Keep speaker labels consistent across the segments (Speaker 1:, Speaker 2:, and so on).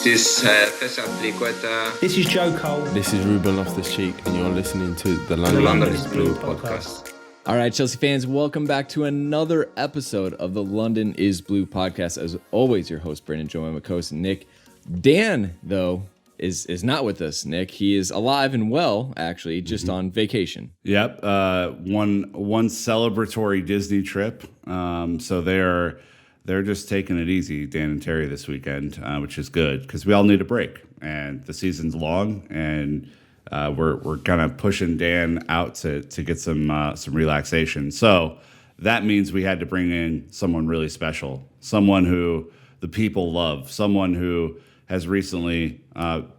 Speaker 1: This first half
Speaker 2: This is Joe Cole.
Speaker 3: This is Ruben Loftus-Cheek, and you're listening to the
Speaker 1: London is Blue podcast.
Speaker 4: All right, Chelsea fans, welcome back to another episode of the London is Blue podcast. As always, your host, Brandon, Joe, and my co-host, Nick. Dan, though, is not with us, Nick. He is alive and well, actually, just on vacation.
Speaker 5: Yep, one celebratory Disney trip. So they're just taking it easy, Dan and Terry, this weekend, which is good because we all need a break. And the season's long, and we're kind of pushing Dan out to get some relaxation. So that means we had to bring in someone really special, someone who the people love, someone who has recently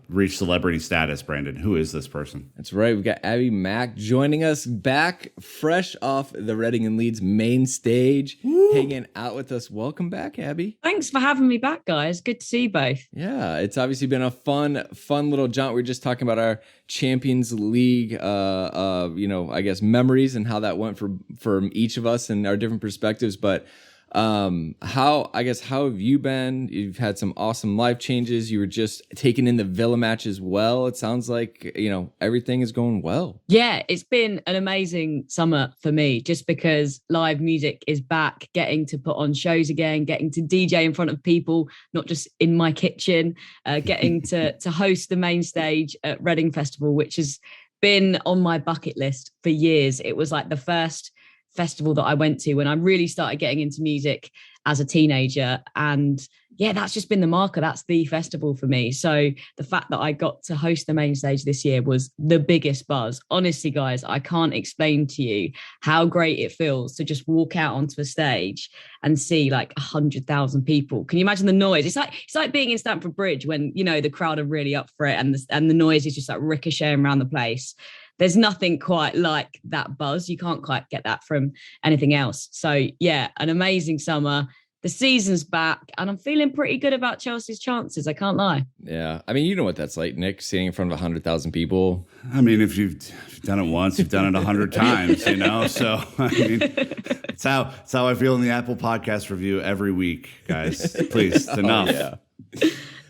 Speaker 5: reached celebrity status. Brandon, who is this person?
Speaker 4: That's right. We've got Abbie Mac joining us back fresh off the Reading and Leeds main stage, hanging out with us. Welcome back, Abbie.
Speaker 6: Thanks for having me back, guys. Good to see you both.
Speaker 4: Yeah, it's obviously been a fun little jaunt. We were just talking about our Champions League, I guess memories and how that went for each of us and our different perspectives. But how have you been? You've had some awesome life changes. You were just taking in the Villa match as well. It sounds like, everything is going well.
Speaker 6: Yeah, it's been an amazing summer for me just because live music is back, getting to put on shows again, getting to DJ in front of people, not just in my kitchen, getting to host the main stage at Reading Festival, which has been on my bucket list for years. It was like the first festival that I went to when I really started getting into music as a teenager. And yeah, that's just been the marker. That's the festival for me. So the fact that I got to host the main stage this year was the biggest buzz. Honestly, guys, I can't explain to you how great it feels to just walk out onto a stage and see like 100,000 people. Can you imagine the noise? It's like being in Stamford Bridge when, the crowd are really up for it and the noise is just like ricocheting around the place. There's nothing quite like that buzz. You can't quite get that from anything else. So yeah, an amazing summer. The season's back and I'm feeling pretty good about Chelsea's chances. I can't lie.
Speaker 4: Yeah. I mean, you know what that's like, Nick, sitting in front of 100,000 people.
Speaker 5: I mean, if you've done it once, you've done it 100 times, So, I mean, it's how I feel in the Apple Podcast review every week, guys. Please, it's enough.
Speaker 4: Yeah.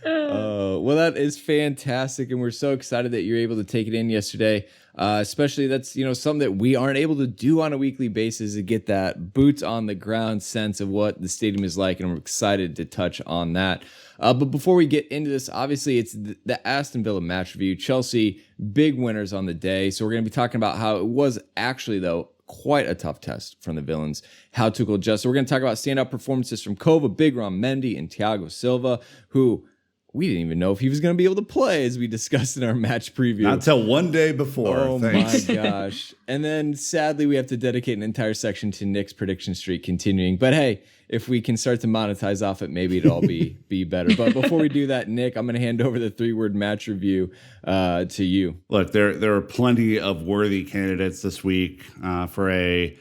Speaker 4: Well, that is fantastic, and we're so excited that you're able to take it in yesterday. Especially that's something that we aren't able to do on a weekly basis, to get that boots on the ground sense of what the stadium is like, and we're excited to touch on that. But before we get into this, obviously it's the Aston Villa match review. Chelsea big winners on the day, so we're going to be talking about how it was actually though quite a tough test from the Villains, how Tuchel adjusted. So we're going to talk about standout performances from Kova, Big Rom, Mendy, and Thiago Silva, who we didn't even know if he was going to be able to play, as we discussed in our match preview.
Speaker 5: Not until one day before.
Speaker 4: Oh, Thanks. My gosh. And then, sadly, we have to dedicate an entire section to Nick's prediction streak continuing. But hey, if we can start to monetize off it, maybe it'll all be better. But before we do that, Nick, I'm going to hand over the 3-word match review to you.
Speaker 5: Look, there are plenty of worthy candidates this week for a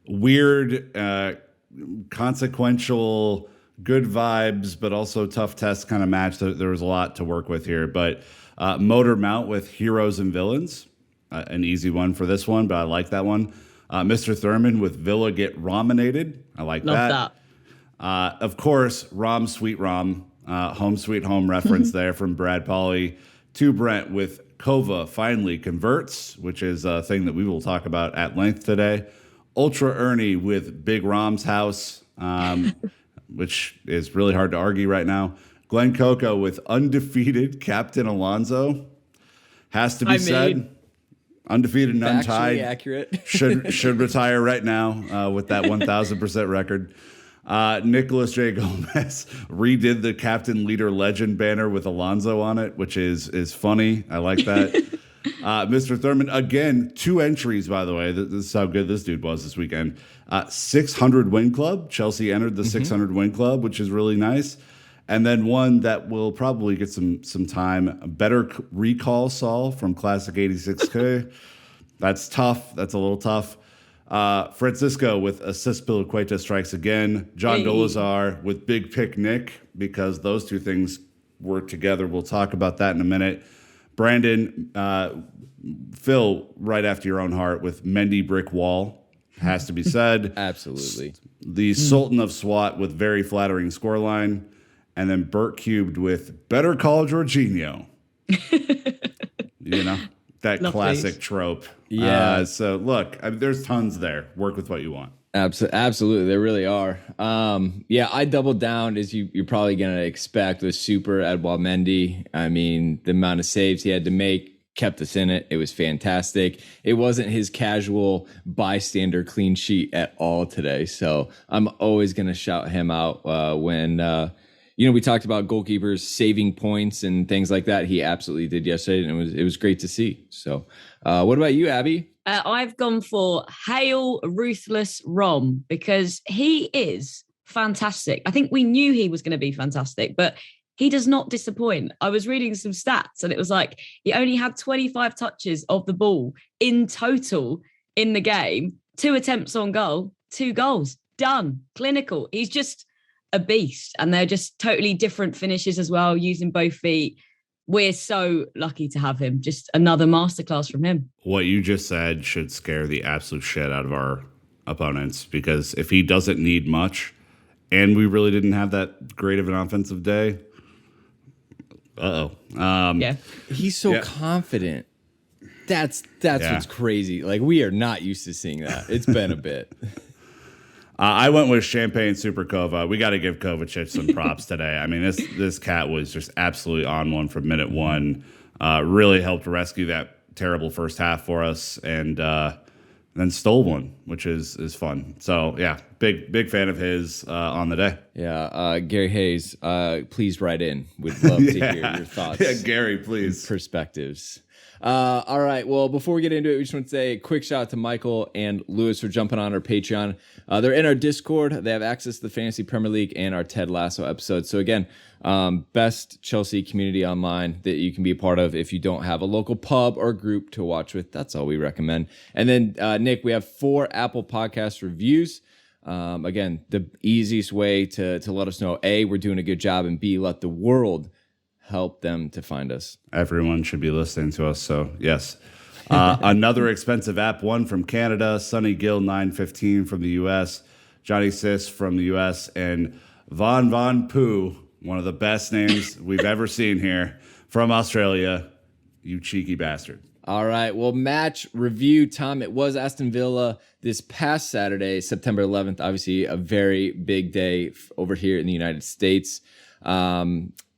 Speaker 5: weird, consequential, good vibes, but also tough test kind of match. There was a lot to work with here, but Motor Mount with Heroes and Villains, an easy one for this one, but I like that one. Mr. Thurman with Villa get Rominated. I like
Speaker 6: Love
Speaker 5: that. Of course, Rom Sweet Rom, Home Sweet Home reference there from Brad Pauly. To Brent with Kova finally converts, which is a thing that we will talk about at length today. Ultra Ernie with Big Rom's House, which is really hard to argue right now. Glenn Coco with undefeated Captain Alonso. Has to be said. Undefeated and untied.
Speaker 4: Accurate.
Speaker 5: should retire right now with that 1,000% record. Nicholas J. Gomez redid the Captain Leader Legend banner with Alonso on it, which is funny. I like that. Mr. Thurman, again, 2 entries, by the way. This is how good this dude was this weekend. 600 win club. Chelsea entered the 600 win club, which is really nice. And then one that will probably get some time. A better recall, Saul, from Classic 86K. That's tough. That's a little tough. Francisco with Assist Piliqueta strikes again. John Dolazar with Big Pick Nick, because those two things work together. We'll talk about that in a minute. Brandon, Phil, right after your own heart with Mendy Brick Wall. Has to be said.
Speaker 4: Absolutely.
Speaker 5: The Sultan of SWAT with very flattering scoreline. and then Burt cubed with "Better call Jorginho." That
Speaker 6: Love
Speaker 5: classic
Speaker 6: these.
Speaker 5: trope.
Speaker 4: Yeah.
Speaker 5: So look, there's tons there. Work with what you want.
Speaker 4: Absolutely, there really are. I doubled down, as you're probably going to expect, with Super Edouard Mendy. I mean, the amount of saves he had to make kept us in it. It was fantastic. It wasn't his casual bystander clean sheet at all today. So I'm always going to shout him out when we talked about goalkeepers saving points and things like that. He absolutely did yesterday, and it was great to see. So what about you, Abbie?
Speaker 6: I've gone for Hail Ruthless Rom because he is fantastic. I think we knew he was going to be fantastic, but he does not disappoint. I was reading some stats and it was like he only had 25 touches of the ball in total in the game, 2 attempts on goal, 2 goals, done, clinical. He's just a beast, and they're just totally different finishes as well, using both feet. We're so lucky to have him. Just another masterclass from him.
Speaker 5: What you just said should scare the absolute shit out of our opponents, because if he doesn't need much and we really didn't have that great of an offensive day,
Speaker 6: Yeah.
Speaker 4: He's so confident. That's what's crazy. Like, we are not used to seeing that. It's been a bit.
Speaker 5: I went with Champagne Super Kova. We got to give Kovacic some props today. I mean, this cat was just absolutely on one from minute one. Really helped rescue that terrible first half for us, and then stole one, which is fun. So yeah, big fan of his on the day.
Speaker 4: Yeah, Gary Hayes, please write in. We'd love to hear your thoughts.
Speaker 5: Yeah, Gary, please.
Speaker 4: Perspectives. All right. Well, before we get into it, we just want to say a quick shout out to Michael and Lewis for jumping on our Patreon. They're in our Discord. They have access to the Fantasy Premier League and our Ted Lasso episodes. So again, best Chelsea community online that you can be a part of if you don't have a local pub or group to watch with. That's all we recommend. And then, Nick, we have 4 Apple Podcast reviews. Again, the easiest way to let us know, A, we're doing a good job, and B, let the world help them to find us.
Speaker 5: Everyone should be listening to us, so yes. Another expensive app, one from Canada, Sunny Gill 915 from the U.S., Johnny Sis from the U.S., and Von Poo, one of the best names we've ever seen here, from Australia. You cheeky bastard.
Speaker 4: All right, well, match review time. It was Aston Villa this past Saturday, September 11th. Obviously, a very big day over here in the United States.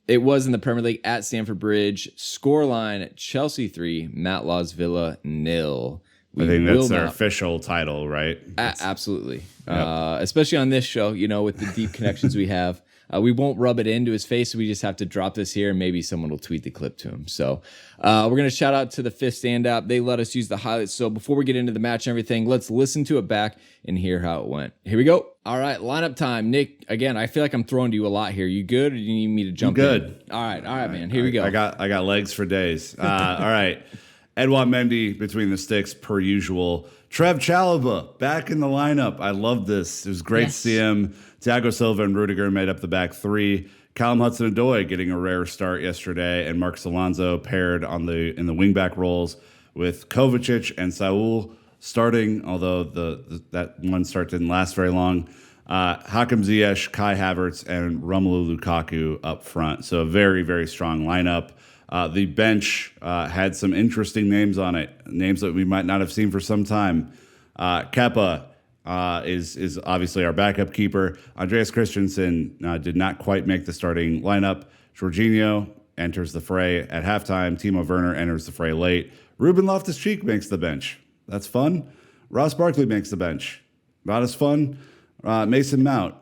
Speaker 4: It was in the Premier League at Stamford Bridge. Scoreline, Chelsea 3, Matlaw's Villa 0.
Speaker 5: I think that's their official title, right?
Speaker 4: Absolutely.
Speaker 5: Yep.
Speaker 4: Especially on this show, with the deep connections we have. We won't rub it into his face. We just have to drop this here, and maybe someone will tweet the clip to him. So we're going to shout out to the Fifth Stand app. They let us use the highlights. So before we get into the match and everything, let's listen to it back and hear how it went. Here we go. All right, lineup time. Nick, again, I feel like I'm throwing to you a lot here. You good, or do you need me to jump in?
Speaker 5: Good.
Speaker 4: All right, man. Here we go.
Speaker 5: I got legs for days. All right. Edouard Mendy between the sticks, per usual. Trev Chalobah back in the lineup. I love this. It was great to see him. Thiago Silva and Rudiger made up the back 3. Callum-Hudson and Odoi getting a rare start yesterday, and Marcos Alonso paired in the wingback roles with Kovacic and Saul starting, although that one start didn't last very long. Hakim Ziyech, Kai Havertz, and Romelu Lukaku up front. So a very, very strong lineup. The bench had some interesting names on it, names that we might not have seen for some time. Kepa is obviously our backup keeper. Andreas Christensen did not quite make the starting lineup. Jorginho enters the fray at halftime. Timo Werner enters the fray late. Ruben Loftus-Cheek makes the bench. That's fun. Ross Barkley makes the bench. Not as fun. Mason Mount,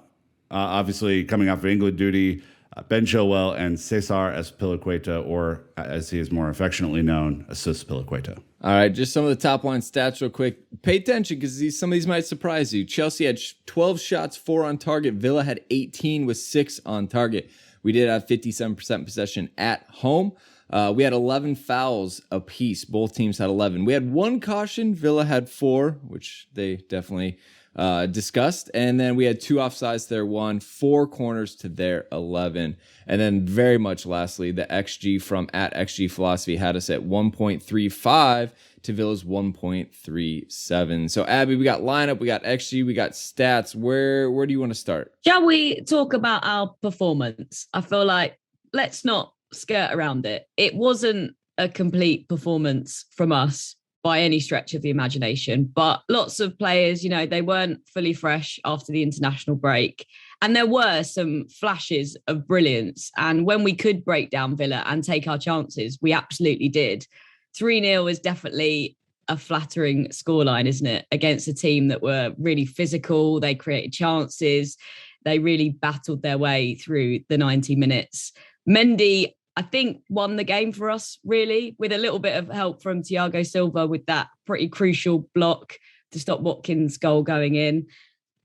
Speaker 5: obviously coming off of England duty. Ben Chilwell and Cesar Azpilicueta, or as he is more affectionately known, Azpilicueta.
Speaker 4: All right, just some of the top line stats real quick. Pay attention because some of these might surprise you. Chelsea had 12 shots, 4 on target. Villa had 18 with 6 on target. We did have 57% possession at home. We had 11 fouls apiece. Both teams had 11. We had 1 caution. Villa had 4, which they definitely discussed. And then we had 2 offsides to their 1, 4 corners to their 11. And then very much lastly, the XG from @XG Philosophy had us at 1.35 to Villa's 1.37. So Abbie, we got lineup, we got XG, we got stats. Where do you want to start?
Speaker 6: Shall we talk about our performance? I feel like let's not skirt around it. It wasn't a complete performance from us by any stretch of the imagination, but lots of players, they weren't fully fresh after the international break. And there were some flashes of brilliance. And when we could break down Villa and take our chances, we absolutely did. 3-0 is definitely a flattering scoreline, isn't it? Against a team that were really physical. They created chances. They really battled their way through the 90 minutes. Mendy, I think, won the game for us, really, with a little bit of help from Thiago Silva with that pretty crucial block to stop Watkins' goal going in.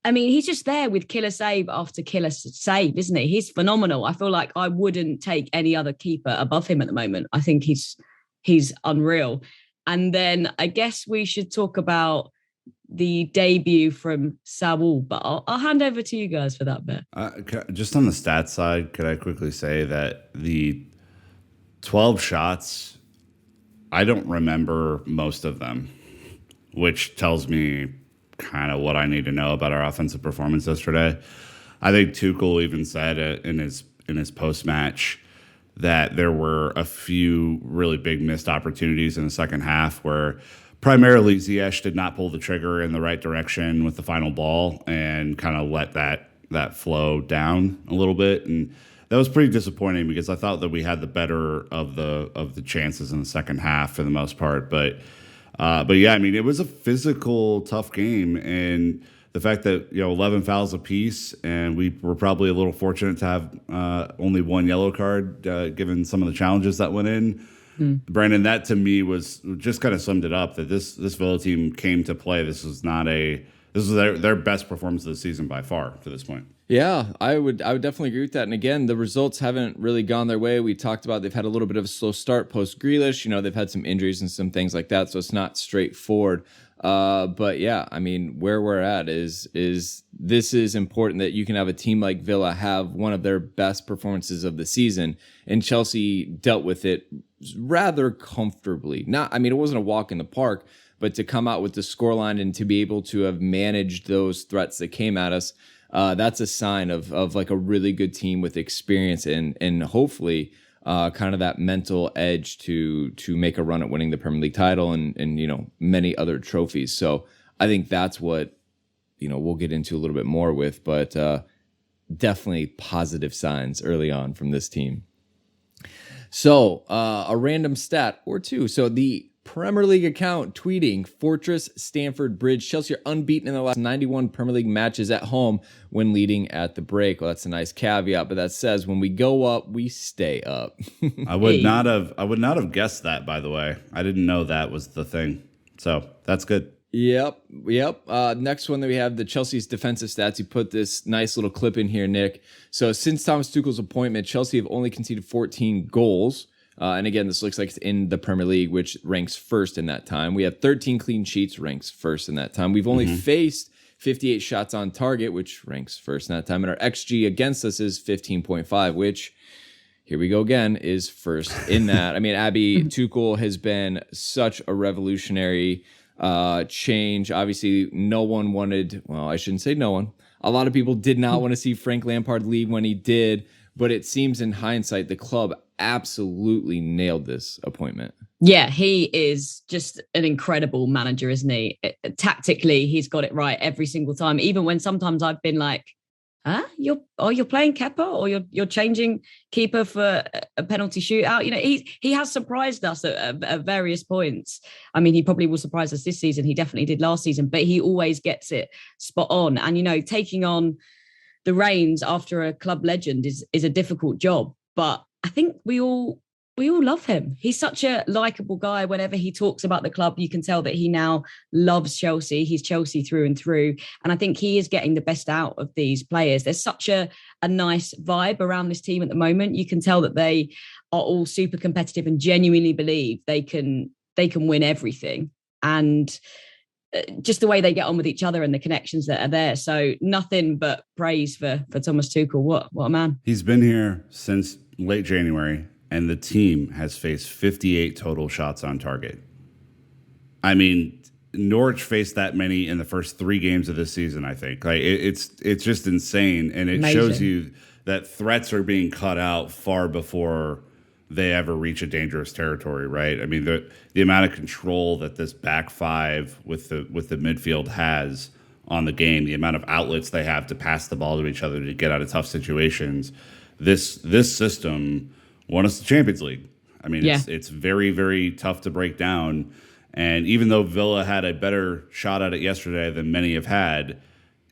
Speaker 6: I mean, he's just there with killer save after killer save, isn't he? He's phenomenal. I feel like I wouldn't take any other keeper above him at the moment. I think he's unreal. And then I guess we should talk about the debut from Saul, but I'll hand over to you guys for that bit.
Speaker 5: Just on the stats side, could I quickly say that the 12 shots, I don't remember most of them, which tells me kind of what I need to know about our offensive performance yesterday. I think Tuchel even said in his post-match that there were a few really big missed opportunities in the second half where primarily Ziyech did not pull the trigger in the right direction with the final ball and kind of let that flow down a little bit. And that was pretty disappointing because I thought that we had the better of the chances in the second half for the most part. But yeah, I mean, it was a physical, tough game, and the fact that 11 fouls apiece, and we were probably a little fortunate to have only 1 yellow card given some of the challenges that went in. Brandon, that to me was just kind of summed it up that this Villa team came to play. This was their best performance of the season by far to this point.
Speaker 4: Yeah, I would definitely agree with that. And again, the results haven't really gone their way. We talked about they've had a little bit of a slow start post Grealish. They've had some injuries and some things like that, so it's not straightforward. But yeah, I mean, where we're at is this is important that you can have a team like Villa have one of their best performances of the season, and Chelsea dealt with it rather comfortably. It wasn't a walk in the park, but to come out with the scoreline and to be able to have managed those threats that came at us, that's a sign of like a really good team with experience and hopefully kind of that mental edge to make a run at winning the Premier League title and many other trophies. So I think that's what we'll get into a little bit more with, but definitely positive signs early on from this team. So a random stat or two. So the Premier League account tweeting Fortress Stamford Bridge. Chelsea are unbeaten in the last 91 Premier League matches at home when leading at the break. Well, that's a nice caveat, but that says when we go up, we stay up.
Speaker 5: I would not have guessed that, by the way. I didn't know that was the thing. So that's good.
Speaker 4: Yep. Next one that we have, the Chelsea's defensive stats. You put this nice little clip in here, Nick. So since Thomas Tuchel's appointment, Chelsea have only conceded 14 goals. And again, this looks like it's in the Premier League, which ranks first in that time. We have 13 clean sheets, ranks first in that time. We've only faced 58 shots on target, which ranks first in that time. And our XG against us is 15.5, which, here we go again, is first in that. I mean, Abbie, Tuchel has been such a revolutionary change. Obviously, no one wanted, well, I shouldn't say no one. A lot of people did not want to see Frank Lampard leave when he did. But it seems in hindsight, the club absolutely nailed this appointment.
Speaker 6: Yeah, he is just an incredible manager, isn't he? Tactically, he's got it right every single time. Even when sometimes I've been like, you're playing Kepa or you're changing keeper for a penalty shootout. He has surprised us at various points. I mean, he probably will surprise us this season. He definitely did last season, but he always gets it spot on. And, taking on the reins after a club legend is a difficult job, but I think we all love him. He's such a likable guy. Whenever he talks about the club, you can tell that he now loves Chelsea. He's Chelsea through and through. And I think he is getting the best out of these players. There's such a nice vibe around this team at the moment. You can tell that they are all super competitive and genuinely believe they can win everything. And just the way they get on with each other and the connections that are there. So nothing but praise for Thomas Tuchel. What a man.
Speaker 5: He's been here since late January, and the team has faced 58 total shots on target. I mean, Norwich faced that many in the first 3 games of this season, I think. Like it's just insane, and it
Speaker 6: Amazing.
Speaker 5: shows you that threats are being cut out far before they ever reach a dangerous territory, right? I mean, the amount of control that this back five with the midfield has on the game, the amount of outlets they have to pass the ball to each other to get out of tough situations. This system won us the Champions League. I mean, it's very, very tough to break down. And even though Villa had a better shot at it yesterday than many have had,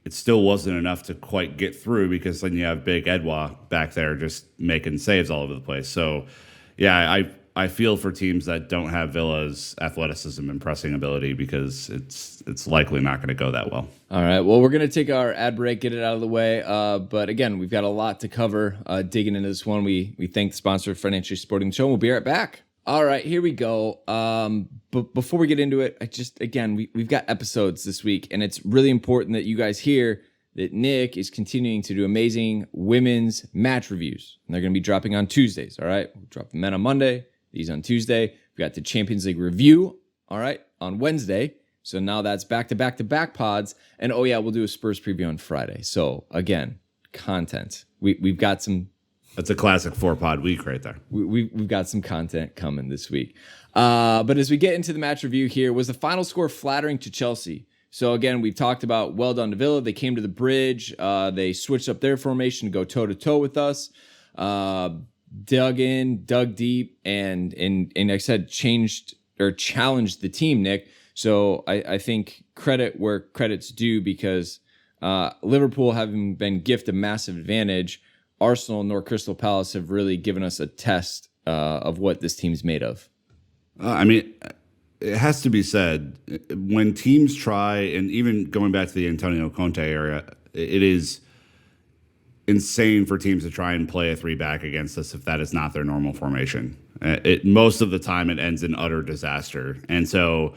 Speaker 5: it still wasn't enough to quite get through, because then you have big Edouard back there just making saves all over the place. So, yeah, I feel for teams that don't have Villa's athleticism and pressing ability, because it's likely not going to go that well.
Speaker 4: All right. Well, we're going to take our ad break, get it out of the way. But again, we've got a lot to cover. Digging into this one, we thank the sponsor of Financially Supporting the Show. We'll be right back. All right, here we go. But before we get into it, we've got episodes this week, and it's really important that you guys hear that Nick is continuing to do amazing women's match reviews. And they're going to be dropping on Tuesdays, all right? We'll drop the men on Monday, these on Tuesday. We've got the Champions League review, all right, on Wednesday. So now that's back-to-back pods. And, oh, yeah, we'll do a Spurs preview on Friday. So, again, content. We've got some...
Speaker 5: That's a classic 4-pod week right there.
Speaker 4: We've got some content coming this week. But as we get into the match review here, was the final score flattering to Chelsea? So again, we've talked about well done to Villa. They came to the bridge. They switched up their formation to go toe-to-toe with us. Dug deep, and like I said, challenged the team, Nick. So I think credit where credit's due, because Liverpool, having been gifted a massive advantage, Arsenal nor Crystal Palace have really given us a test of what this team's made of.
Speaker 5: I mean, it has to be said, when teams try, and even going back to the Antonio Conte era, it is insane for teams to try and play a 3-back against us if that is not their normal formation. Most of the time it ends in utter disaster. And so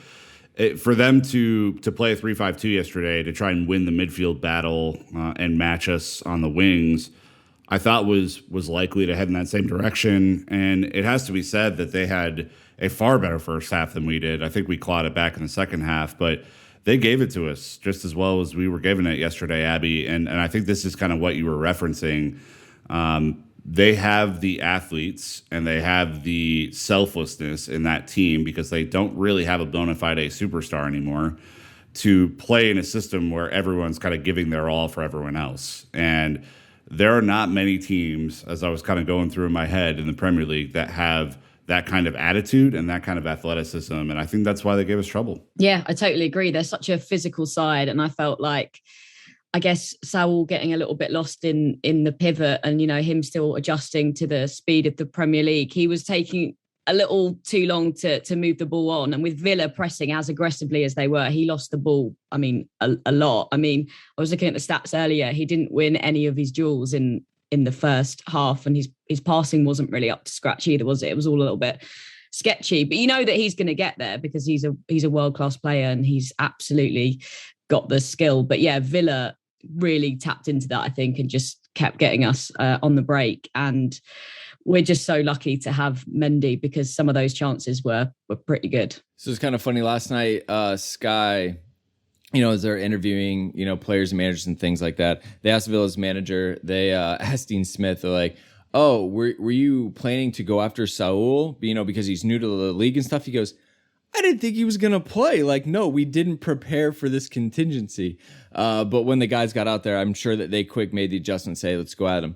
Speaker 5: for them to play a 3-5-2 yesterday to try and win the midfield battle and match us on the wings, I thought was likely to head in that same direction. And it has to be said that they had a far better first half than we did. I think we clawed it back in the second half, but they gave it to us just as well as we were giving it yesterday, Abbie. And I think this is kind of what you were referencing. They have the athletes and they have the selflessness in that team, because they don't really have a bona fide superstar anymore, to play in a system where everyone's kind of giving their all for everyone else. And there are not many teams, as I was kind of going through in my head in the Premier League, that have that kind of attitude and that kind of athleticism. And I think that's why they gave us trouble.
Speaker 6: Yeah, I totally agree. They're such a physical side. And I felt like, I guess, Saul getting a little bit lost in the pivot, and, him still adjusting to the speed of the Premier League. He was taking a little too long to move the ball on. And with Villa pressing as aggressively as they were, he lost the ball, a lot. I was looking at the stats earlier. He didn't win any of his duels in the first half, and his passing wasn't really up to scratch either, was it? It was all a little bit sketchy. But you know that he's going to get there, because he's a world-class player and he's absolutely got the skill. But yeah, Villa really tapped into that, I think, and just kept getting us on the break. And we're just so lucky to have Mendy, because some of those chances were pretty good.
Speaker 4: So it's kind of funny. Last night, Sky, as they're interviewing, players and managers and things like that, they asked Villa's manager, they asked Dean Smith, they're like, oh, were you planning to go after Saul, because he's new to the league and stuff? He goes, I didn't think he was going to play. Like, no, we didn't prepare for this contingency. But when the guys got out there, I'm sure that they quick made the adjustment, say, let's go at him.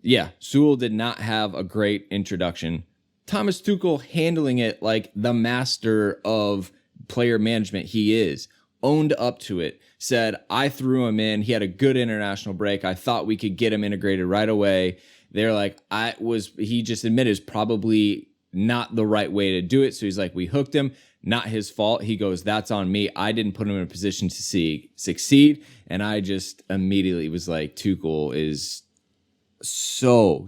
Speaker 4: Yeah, Saul did not have a great introduction. Thomas Tuchel handling it like the master of player management he is. Owned up to it, said, I threw him in. He had a good international break. I thought we could get him integrated right away. They're like, he just admitted it's probably not the right way to do it. So he's like, we hooked him, not his fault. He goes, that's on me. I didn't put him in a position to succeed. And I just immediately was like, Tuchel is so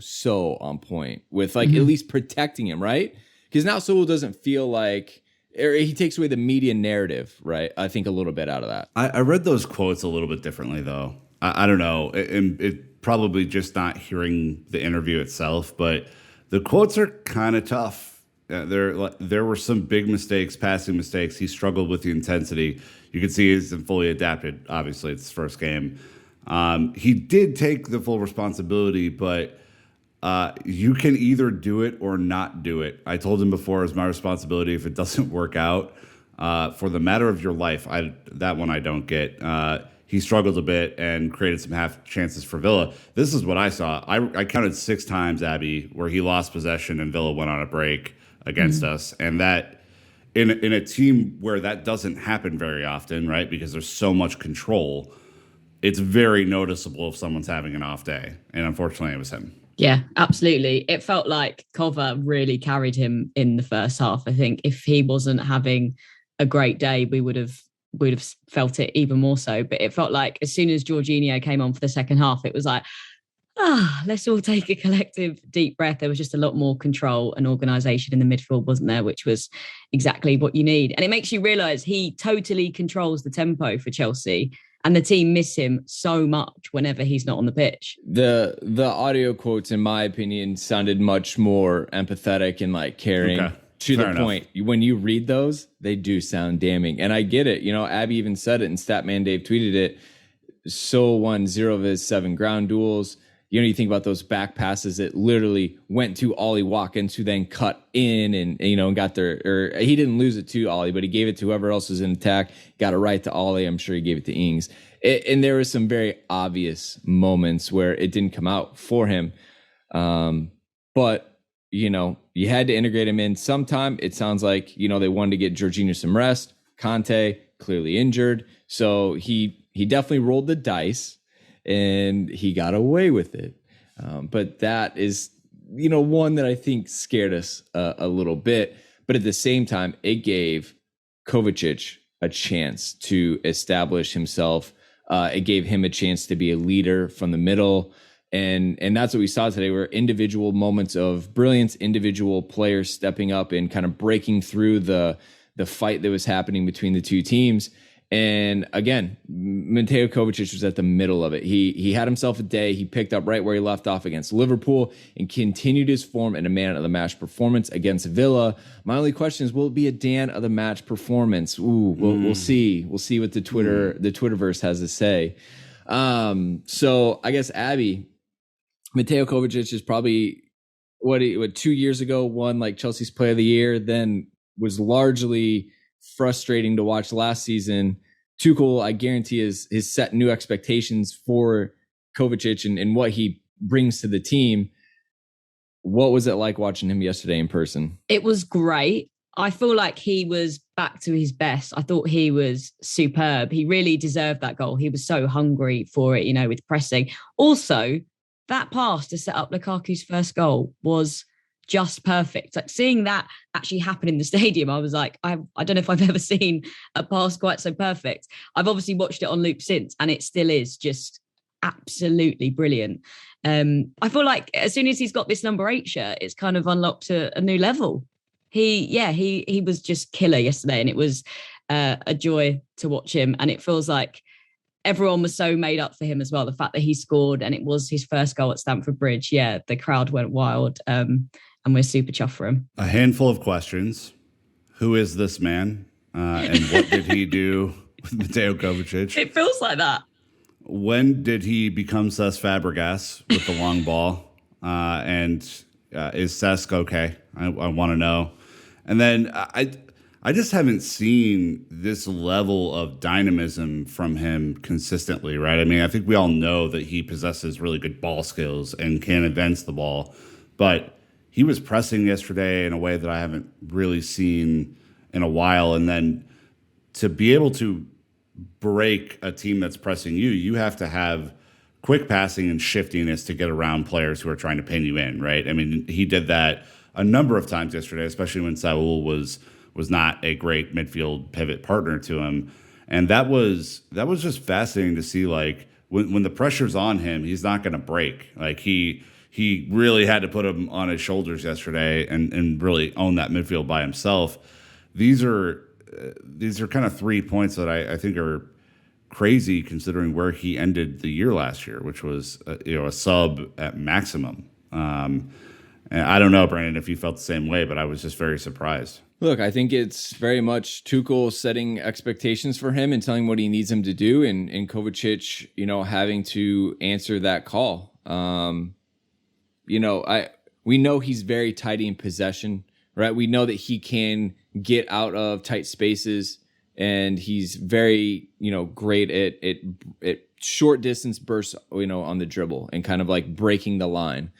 Speaker 4: on point with at least protecting him, right? Because now Saul doesn't feel like he takes away the media narrative, right? I think a little bit out of that.
Speaker 5: I read those quotes a little bit differently, though. I don't know. It probably just not hearing the interview itself, but the quotes are kind of tough. There were some big mistakes, passing mistakes. He struggled with the intensity. You can see he isn't fully adapted. Obviously, it's his first game. He did take the full responsibility, but you can either do it or not do it. I told him before, it's my responsibility if it doesn't work out. For the matter of your life, that one I don't get. He struggled a bit and created some half chances for Villa. This is what I saw. I counted 6 times, Abbie, where he lost possession and Villa went on a break against us. And that in a team where that doesn't happen very often, right? Because there's so much control, it's very noticeable if someone's having an off day. And unfortunately, it was him.
Speaker 6: Yeah, absolutely. It felt like Kova really carried him in the first half. I think if he wasn't having a great day, we'd have felt it even more so. But it felt like as soon as Jorginho came on for the second half, it was like, let's all take a collective deep breath. There was just a lot more control and organisation in the midfield, wasn't there? Which was exactly what you need. And it makes you realise he totally controls the tempo for Chelsea. And the team miss him so much whenever he's not on the pitch.
Speaker 4: The audio quotes, in my opinion, sounded much more empathetic and like caring. Okay. To Fair the enough. Point, when you read those, they do sound damning. And I get it. You know, Abbie even said it, and Statman Dave tweeted it. Saul won 0 of his 7 ground duels. You know, you think about those back passes that literally went to Ollie Watkins, who then cut in and got there. Or he didn't lose it to Ollie, but he gave it to whoever else was in attack. Got it right to Ollie. I'm sure he gave it to Ings. And there were some very obvious moments where it didn't come out for him. But you had to integrate him in sometime. It sounds like, they wanted to get Jorginho some rest. Conte clearly injured. So he definitely rolled the dice and he got away with it. But that is, one that I think scared us a little bit. But at the same time, it gave Kovacic a chance to establish himself. It gave him a chance to be a leader from the middle. And that's what we saw today, were individual moments of brilliance, individual players stepping up and kind of breaking through the fight that was happening between the two teams. And again, Mateo Kovacic was at the middle of it. He had himself a day. He picked up right where he left off against Liverpool and continued his form in a man of the match performance against Villa. My only question is, will it be a Dan of the match performance? We'll see. We'll see what the Twitterverse has to say. So I guess Abbie, Mateo Kovacic is probably what 2 years ago won like Chelsea's Player of the Year, then was largely frustrating to watch last season. Tuchel, I guarantee, is set new expectations for Kovacic and what he brings to the team. What was it like watching him yesterday in person? It
Speaker 6: was great. I feel like he was back to his best. I thought he was superb. He really deserved that goal. He was so hungry for it, with pressing. Also, that pass to set up Lukaku's first goal was just perfect. Like seeing that actually happen in the stadium, I was like, I don't know if I've ever seen a pass quite so perfect. I've obviously watched it on loop since, and it still is just absolutely brilliant. I feel like as soon as he's got this number 8 shirt, it's kind of unlocked a new level. He was just killer yesterday, and it was a joy to watch him. And it feels like everyone was so made up for him as well. The fact that he scored and it was his first goal at Stamford Bridge. Yeah, the crowd went wild. And we're super chuffed for him.
Speaker 5: A handful of questions. Who is this man? And what did he do with Mateo Kovacic?
Speaker 6: It feels like that.
Speaker 5: When did he become Cesc Fabregas with the long ball? And is Cesc okay? I want to know. And then I just haven't seen this level of dynamism from him consistently, right? I mean, I think we all know that he possesses really good ball skills and can advance the ball, but he was pressing yesterday in a way that I haven't really seen in a while. And then to be able to break a team that's pressing you, you have to have quick passing and shiftiness to get around players who are trying to pin you in, right? I mean, he did that a number of times yesterday, especially when Saul was not a great midfield pivot partner to him. And that was just fascinating to see, like, when the pressure's on him, he's not going to break. Like, he really had to put him on his shoulders yesterday and really own that midfield by himself. these are kind of 3 points that I think are crazy considering where he ended the year last year, which was a sub at maximum. And I don't know, Brandon, if you felt the same way, but I was just very surprised.
Speaker 4: Look, I think it's very much Tuchel setting expectations for him and telling what he needs him to do, and Kovacic, having to answer that call. We know he's very tidy in possession, right? We know that he can get out of tight spaces, and he's very, great at short distance bursts, on the dribble and kind of like breaking the line.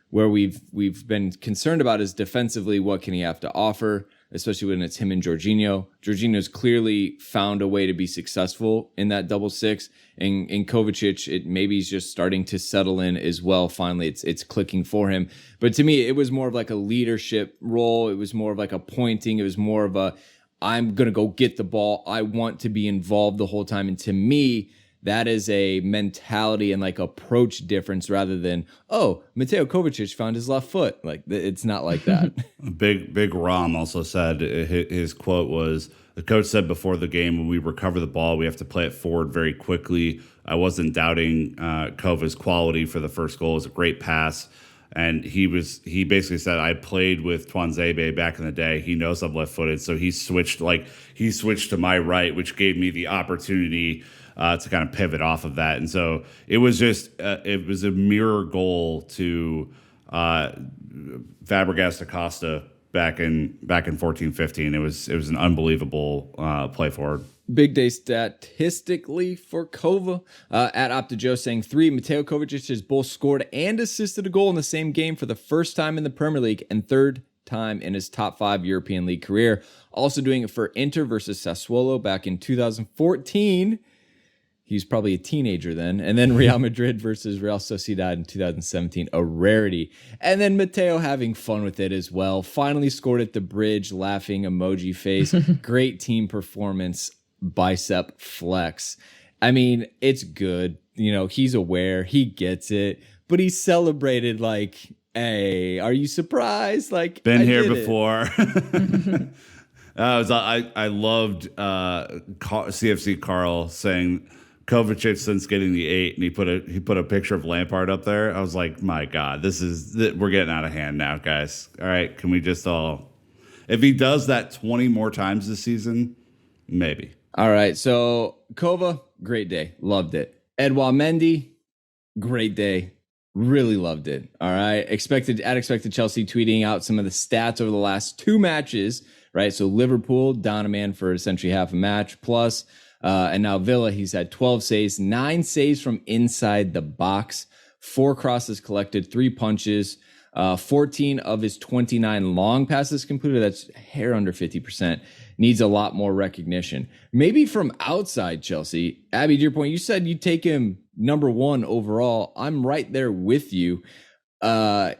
Speaker 4: Where we've been concerned about is defensively, what can he have to offer, especially when it's him and Jorginho. Jorginho's clearly found a way to be successful in that double six, and Kovacic, maybe he's just starting to settle in as well. Finally, it's clicking for him. But to me, it was more of like a leadership role. It was more of like a pointing. It was more of a, I'm going to go get the ball. I want to be involved the whole time. And to me, that is a mentality and like approach difference rather than, Mateo Kovacic found his left foot. Like, it's not like that.
Speaker 5: Big Rom also said, his quote was, the coach said before the game, when we recover the ball, we have to play it forward very quickly. I wasn't doubting Kova's quality for the first goal. It was a great pass. And he basically said, I played with Tuanzebe back in the day. He knows I'm left footed. So he switched to my right, which gave me the opportunity to kind of pivot off of that. And so it was just it was a mirror goal to Fabregas Acosta back in 14-15. It was an unbelievable play forward.
Speaker 4: Big day statistically for Kova. At OptaJoe saying 3, Mateo Kovacic has both scored and assisted a goal in the same game for the first time in the Premier League and third time in his top 5 European League career. Also doing it for Inter versus Sassuolo back in 2014. He's probably a teenager then. And then Real Madrid versus Real Sociedad in 2017, a rarity. And then Mateo having fun with it as well. Finally scored at the bridge, laughing emoji face. Great team performance, bicep flex. I mean, it's good. He's aware, he gets it, but he celebrated like, hey, are you surprised? Like,
Speaker 5: been here before. I loved CFC Carl saying Kovacic since getting the 8, and he put a picture of Lampard up there. I was like, my God, we're getting out of hand now, guys. All right, can we just if he does that 20 more times this season, maybe.
Speaker 4: All right, so Kova, great day, loved it. Edouard Mendy, great day, really loved it. All right, expected Chelsea tweeting out some of the stats over the last 2 matches. Right, so Liverpool down a man for essentially half a match plus. And now Villa, he's had 12 saves, 9 saves from inside the box, 4 crosses collected, 3 punches, 14 of his 29 long passes completed. That's hair under 50%. Needs a lot more recognition. Maybe from outside Chelsea. Abbie, to your point, you said you'd take him number 1 overall. I'm right there with you.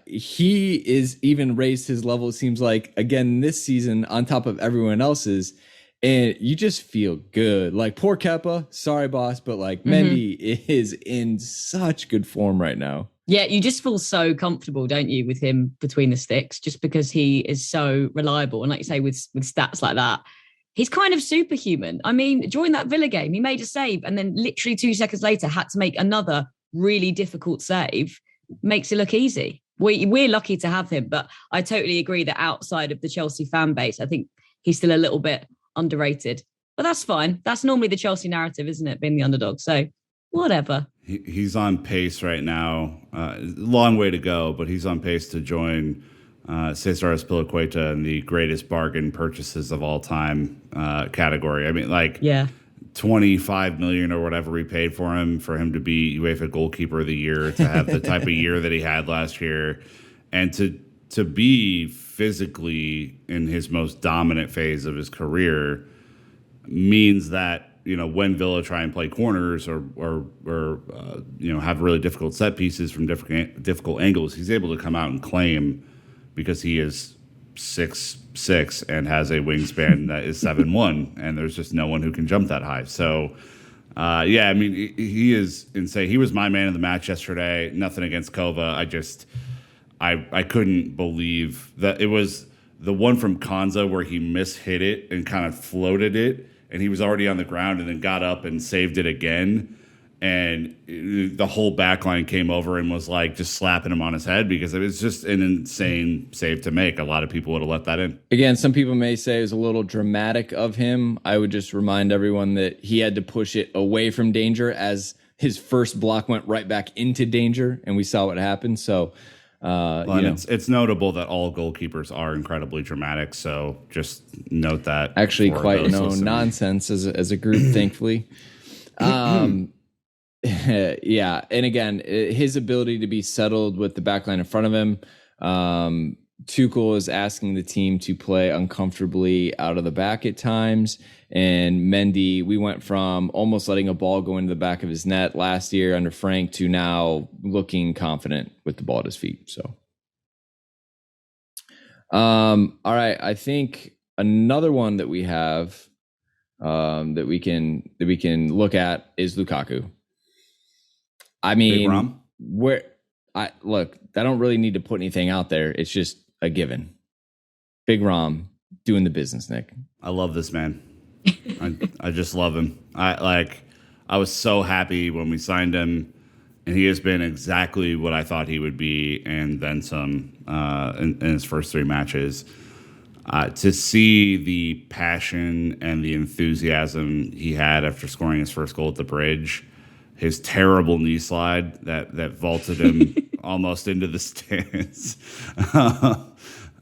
Speaker 4: He is even raised his level, it seems like, again this season on top of everyone else's. And you just feel good. Like, poor Kepa, sorry, boss, but like Mendy is in such good form right now.
Speaker 6: Yeah, you just feel so comfortable, don't you, with him between the sticks, just because he is so reliable. And like you say, with stats like that, he's kind of superhuman. I mean, during that Villa game, he made a save and then literally 2 seconds later had to make another really difficult save. Makes it look easy. We're lucky to have him, but I totally agree that outside of the Chelsea fan base, I think he's still a little bit underrated, but that's fine. That's normally the Chelsea narrative, isn't it? Being the underdog. So whatever.
Speaker 5: He's on pace right now. Long way to go, but he's on pace to join Cesar Azpilicueta in the greatest bargain purchases of all time category. I mean, like, yeah, 25 million or whatever we paid for him to be UEFA goalkeeper of the year, to have the type of year that he had last year, and to be physically in his most dominant phase of his career means that, when Villa try and play corners or have really difficult set pieces from difficult angles, he's able to come out and claim, because he is 6'6" and has a wingspan that is 7'1", and there's just no one who can jump that high. So, yeah, I mean, he is insane. He was my man of the match yesterday. Nothing against Kova. I couldn't believe that it was the one from Konza where he mishit it and kind of floated it, and he was already on the ground and then got up and saved it again. And the whole back line came over and was like just slapping him on his head because it was just an insane save to make. A lot of people would have let that in.
Speaker 4: Again, some people may say it was a little dramatic of him. I would just remind everyone that he had to push it away from danger as his first block went right back into danger, and we saw what happened. So,
Speaker 5: it's notable that all goalkeepers are incredibly dramatic. So just note that.
Speaker 4: Actually, quite nonsense as a group, thankfully. Yeah, and again, his ability to be settled with the backline in front of him. Tuchel is asking the team to play uncomfortably out of the back at times. And Mendy, we went from almost letting a ball go into the back of his net last year under Frank to now looking confident with the ball at his feet. So, all right, I think another one that we have that we can look at is Lukaku. I mean, I don't really need to put anything out there. It's just a given. Big Rom doing the business, Nick.
Speaker 5: I love this man. I just love him. I was so happy when we signed him, and he has been exactly what I thought he would be, and then some in his first 3 matches. To see the passion and the enthusiasm he had after scoring his first goal at the Bridge, his terrible knee slide that vaulted him almost into the stands,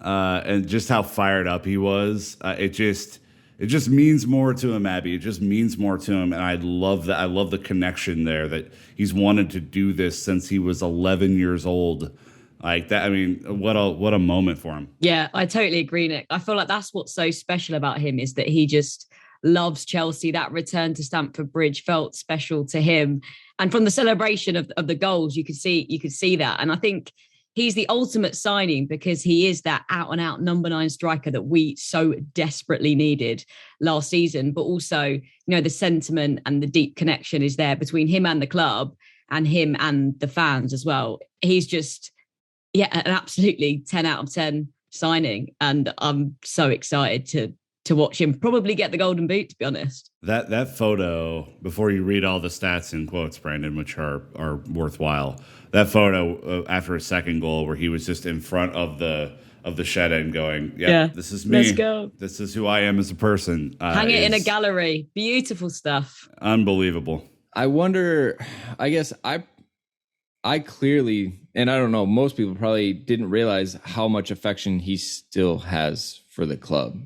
Speaker 5: and just how fired up he was. It just means more to him, Abbie. It just means more to him, and I love that. I love the connection there that he's wanted to do this since he was 11 years old. Like that. I mean, what a moment for him.
Speaker 6: Yeah, I totally agree, Nick. I feel like that's what's so special about him is that he just loves Chelsea. That return to Stamford Bridge felt special to him. And from the celebration of the goals, you could see that. And I think he's the ultimate signing because he is that out and out number 9 striker that we so desperately needed last season. But also, the sentiment and the deep connection is there between him and the club and him and the fans as well. He's just, an absolutely 10 out of 10 signing. And I'm so excited to watch him probably get the golden boot, to be honest.
Speaker 5: That photo, before you read all the stats and quotes, Brandon, which are worthwhile, that photo after a second goal where he was just in front of the shed end going, this is me.
Speaker 6: Let's go.
Speaker 5: This is who I am as a person.
Speaker 6: Hang it in a gallery. Beautiful stuff.
Speaker 5: Unbelievable.
Speaker 4: I wonder, I guess I clearly, and I don't know, most people probably didn't realize how much affection he still has for the club.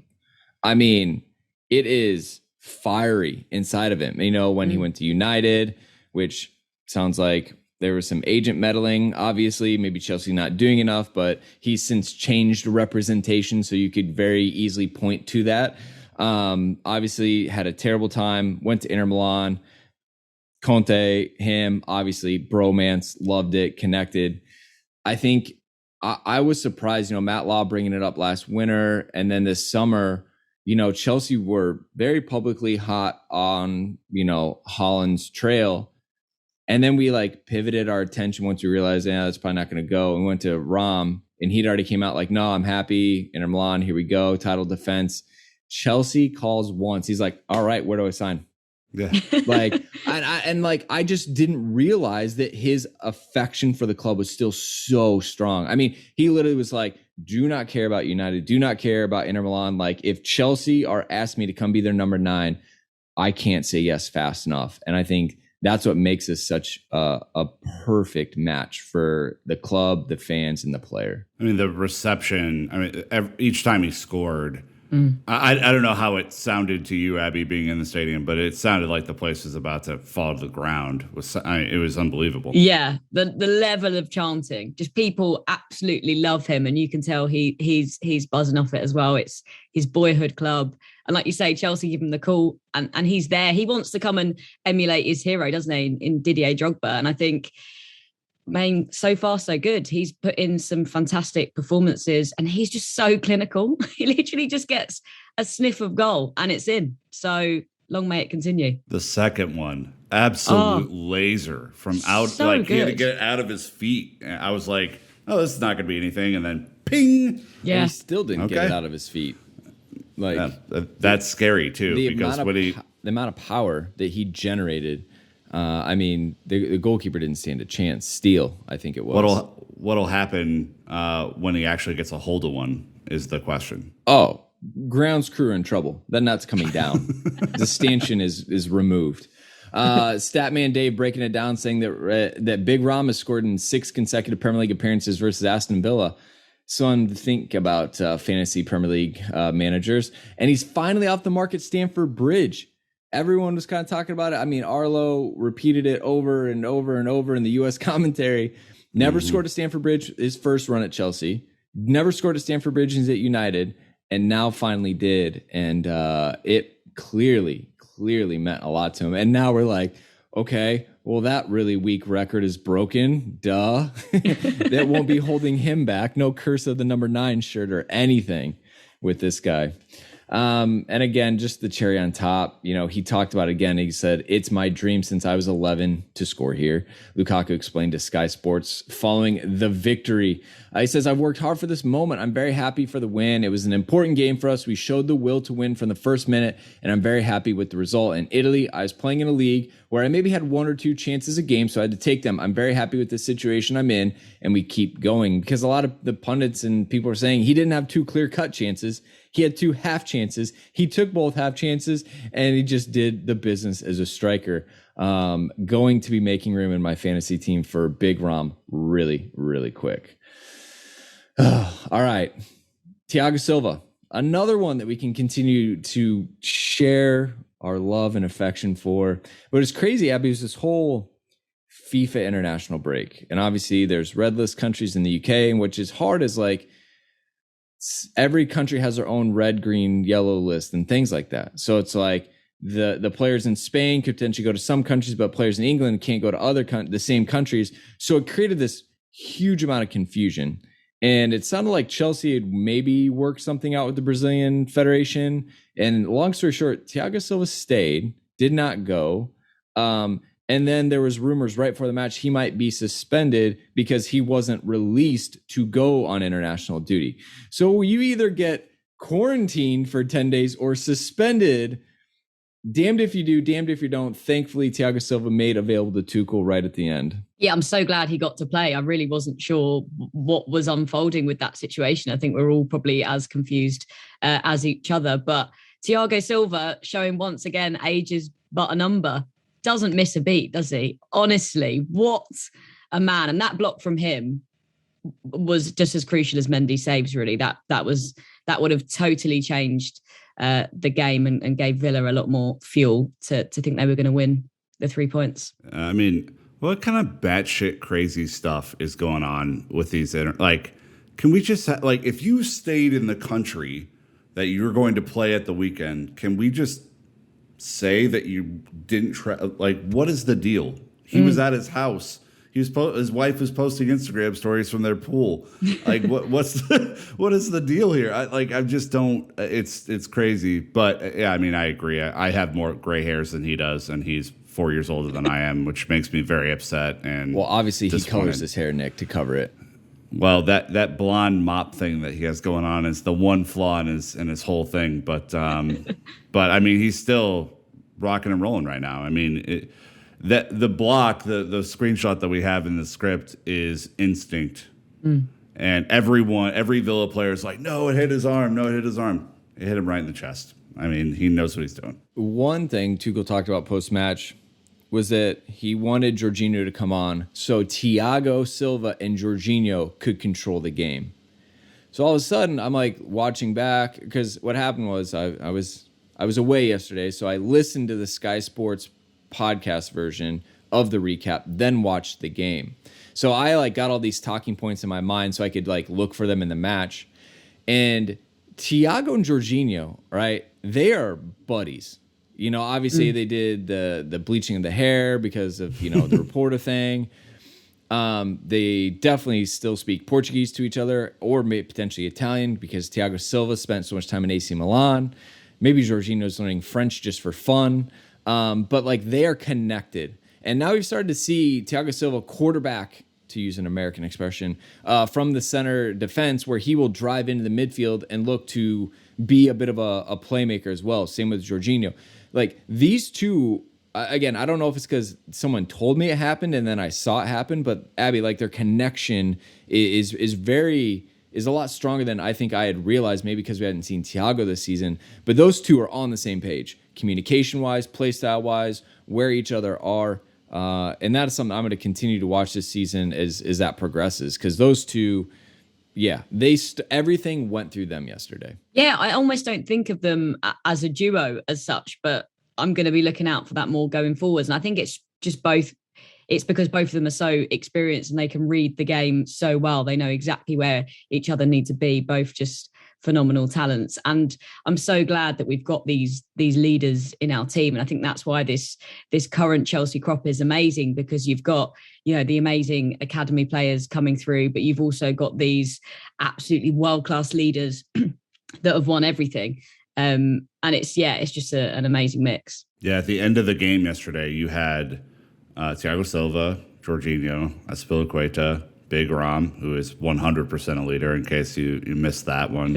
Speaker 4: I mean, it is fiery inside of him. When he went to United, which sounds like there was some agent meddling, obviously, maybe Chelsea not doing enough, but he's since changed representation, so you could very easily point to that. Obviously, had a terrible time, went to Inter Milan. Conte, him, obviously, bromance, loved it, connected. I think I was surprised, Matt Law bringing it up last winter, and then this summer, Chelsea were very publicly hot on, Haaland's trail. And then we pivoted our attention once we realized, that's probably not going to go. And we went to Rom, and he'd already came out like, no, I'm happy. Inter Milan, here we go. Title defense. Chelsea calls once. He's like, all right, where do I sign?
Speaker 5: Yeah.
Speaker 4: I just didn't realize that his affection for the club was still so strong. I mean, he literally was like, do not care about United, do not care about Inter Milan. Like, if Chelsea are asked me to come be their number 9, I can't say yes fast enough. And I think that's what makes this such a perfect match for the club, the fans, and the player.
Speaker 5: I mean, the reception, each time he scored, I don't know how it sounded to you, Abbie, being in the stadium, but it sounded like the place was about to fall to the ground. It was unbelievable.
Speaker 6: Yeah, the level of chanting, just people absolutely love him, and you can tell he's buzzing off it as well. It's his boyhood club, and like you say, Chelsea give him the call, and he's there. He wants to come and emulate his hero, doesn't he, in Didier Drogba? And I think, man, so far so good. He's put in some fantastic performances, and he's just so clinical. He literally just gets a sniff of goal and it's in. So long may it continue.
Speaker 5: The second one, absolute laser from out.
Speaker 6: So
Speaker 5: he had to
Speaker 6: good.
Speaker 5: get it out of his feet. I was like, oh, this is not going to be anything. And then Ping.
Speaker 4: And
Speaker 6: Yeah.
Speaker 4: he still didn't get it out of his feet. Like
Speaker 5: that's scary too, because
Speaker 4: the amount of power that he generated. I mean, the goalkeeper didn't stand a chance. Steele, I think it was.
Speaker 5: What'll happen when he actually gets a hold of one is the question.
Speaker 4: Oh, grounds crew are in trouble. That net's coming down. The stanchion is removed. Statman Dave breaking it down, saying that Big Rom has scored in 6 consecutive Premier League appearances versus Aston Villa. Something to think about fantasy Premier League managers. And he's finally off the market, Stamford Bridge. Everyone was kind of talking about it. I mean, Arlo repeated it over and over and over in the U.S. commentary. Never scored at Stamford Bridge his first run at Chelsea. Never scored at Stamford Bridge he's at United. And now finally did. And it clearly meant a lot to him. And now we're like, okay, well, that really weak record is broken. Duh. That won't be holding him back. No curse of the number 9 shirt or anything with this guy. And again, just the cherry on top, he talked about it again. He said, it's my dream since I was 11 to score here. Lukaku explained to Sky Sports following the victory. He says, I've worked hard for this moment. I'm very happy for the win. It was an important game for us. We showed the will to win from the first minute, and I'm very happy with the result. In Italy, I was playing in a league where I maybe had 1 or 2 chances a game, so I had to take them. I'm very happy with the situation I'm in, and we keep going, because a lot of the pundits and people are saying he didn't have 2 clear-cut chances. He had 2 half chances. He took both half chances, and he just did the business as a striker. Going to be making room in my fantasy team for Big Rom really, really quick. All right. Thiago Silva, another one that we can continue to share our love and affection for. But it's crazy, Abbie, was this whole FIFA international break. And obviously there's red list countries in the UK, which is hard as like, every country has their own red, green, yellow list and things like that. So it's like the players in Spain could potentially go to some countries, but players in England can't go to the same countries. So it created this huge amount of confusion. And it sounded like Chelsea had maybe worked something out with the Brazilian Federation. And long story short, Thiago Silva stayed, did not go. And then there was rumors right before the match he might be suspended because he wasn't released to go on international duty. So you either get quarantined for 10 days or suspended. Damned if you do, damned if you don't. Thankfully, Thiago Silva made available to Tuchel right at the end.
Speaker 6: Yeah, I'm so glad he got to play. I really wasn't sure what was unfolding with that situation. I think we're all probably as confused as each other. But Thiago Silva showing once again, age is but a number. Doesn't miss a beat, does he? Honestly, what a man. And that block from him was just as crucial as Mendy saves, really. That would have totally changed the game and gave Villa a lot more fuel to think they were going to win the 3 points.
Speaker 5: I mean, what kind of batshit crazy stuff is going on with these? Can we just if you stayed in the country that you're going to play at the weekend, can we just say that you didn't what is the deal? He was at his house. His wife was posting Instagram stories from their pool. What is the deal here? I just don't. It's crazy. But yeah, I mean, I agree. I have more gray hairs than he does, and he's 4 years older than I am, which makes me very upset. And
Speaker 4: well, obviously he colors his hair, Nick, to cover it.
Speaker 5: Well, that blonde mop thing that he has going on is the one flaw in his whole thing. But I mean, he's still rocking and rolling right now. I mean. The block, the screenshot that we have in the script is instinct. And every Villa player is like, no, it hit his arm. No, it hit his arm. It hit him right in the chest. I mean, he knows what he's doing.
Speaker 4: One thing Tuchel talked about post-match was that he wanted Jorginho to come on so Thiago Silva and Jorginho could control the game. So all of a sudden, I'm like watching back because what happened was I was away yesterday, so I listened to the Sky Sports podcast version of the recap, then watched the game. So I got all these talking points in my mind so I could look for them in the match. And Thiago and Jorginho, right? They are buddies. Obviously they did the bleaching of the hair because of, the reporter thing. They definitely still speak Portuguese to each other or maybe potentially Italian because Thiago Silva spent so much time in AC Milan. Maybe Jorginho's learning French just for fun. But they are connected. And now we've started to see Thiago Silva quarterback to use an American expression, from the center defense, where he will drive into the midfield and look to be a bit of a playmaker as well. Same with Jorginho. Like these two, again, I don't know if it's because someone told me it happened and then I saw it happen, but Abbie, like their connection is a lot stronger than I think I had realized, maybe because we hadn't seen Thiago this season. But those two are on the same page, communication-wise, play-style-wise, where each other are. And that is something I'm going to continue to watch this season as that progresses, because those two, yeah, everything went through them yesterday.
Speaker 6: Yeah, I almost don't think of them as a duo as such, but I'm going to be looking out for that more going forwards. And I think it's just both. It's because both of them are so experienced and they can read the game so well. They know exactly where each other need to be, both just phenomenal talents. And I'm so glad that we've got these leaders in our team. And I think that's why this current Chelsea crop is amazing, because you've got, the amazing academy players coming through, but you've also got these absolutely world-class leaders that have won everything. And it's just an amazing mix.
Speaker 5: Yeah, at the end of the game yesterday, you had Thiago Silva, Jorginho, Azpilicueta, Big Rom, who is 100% a leader, in case you missed that one.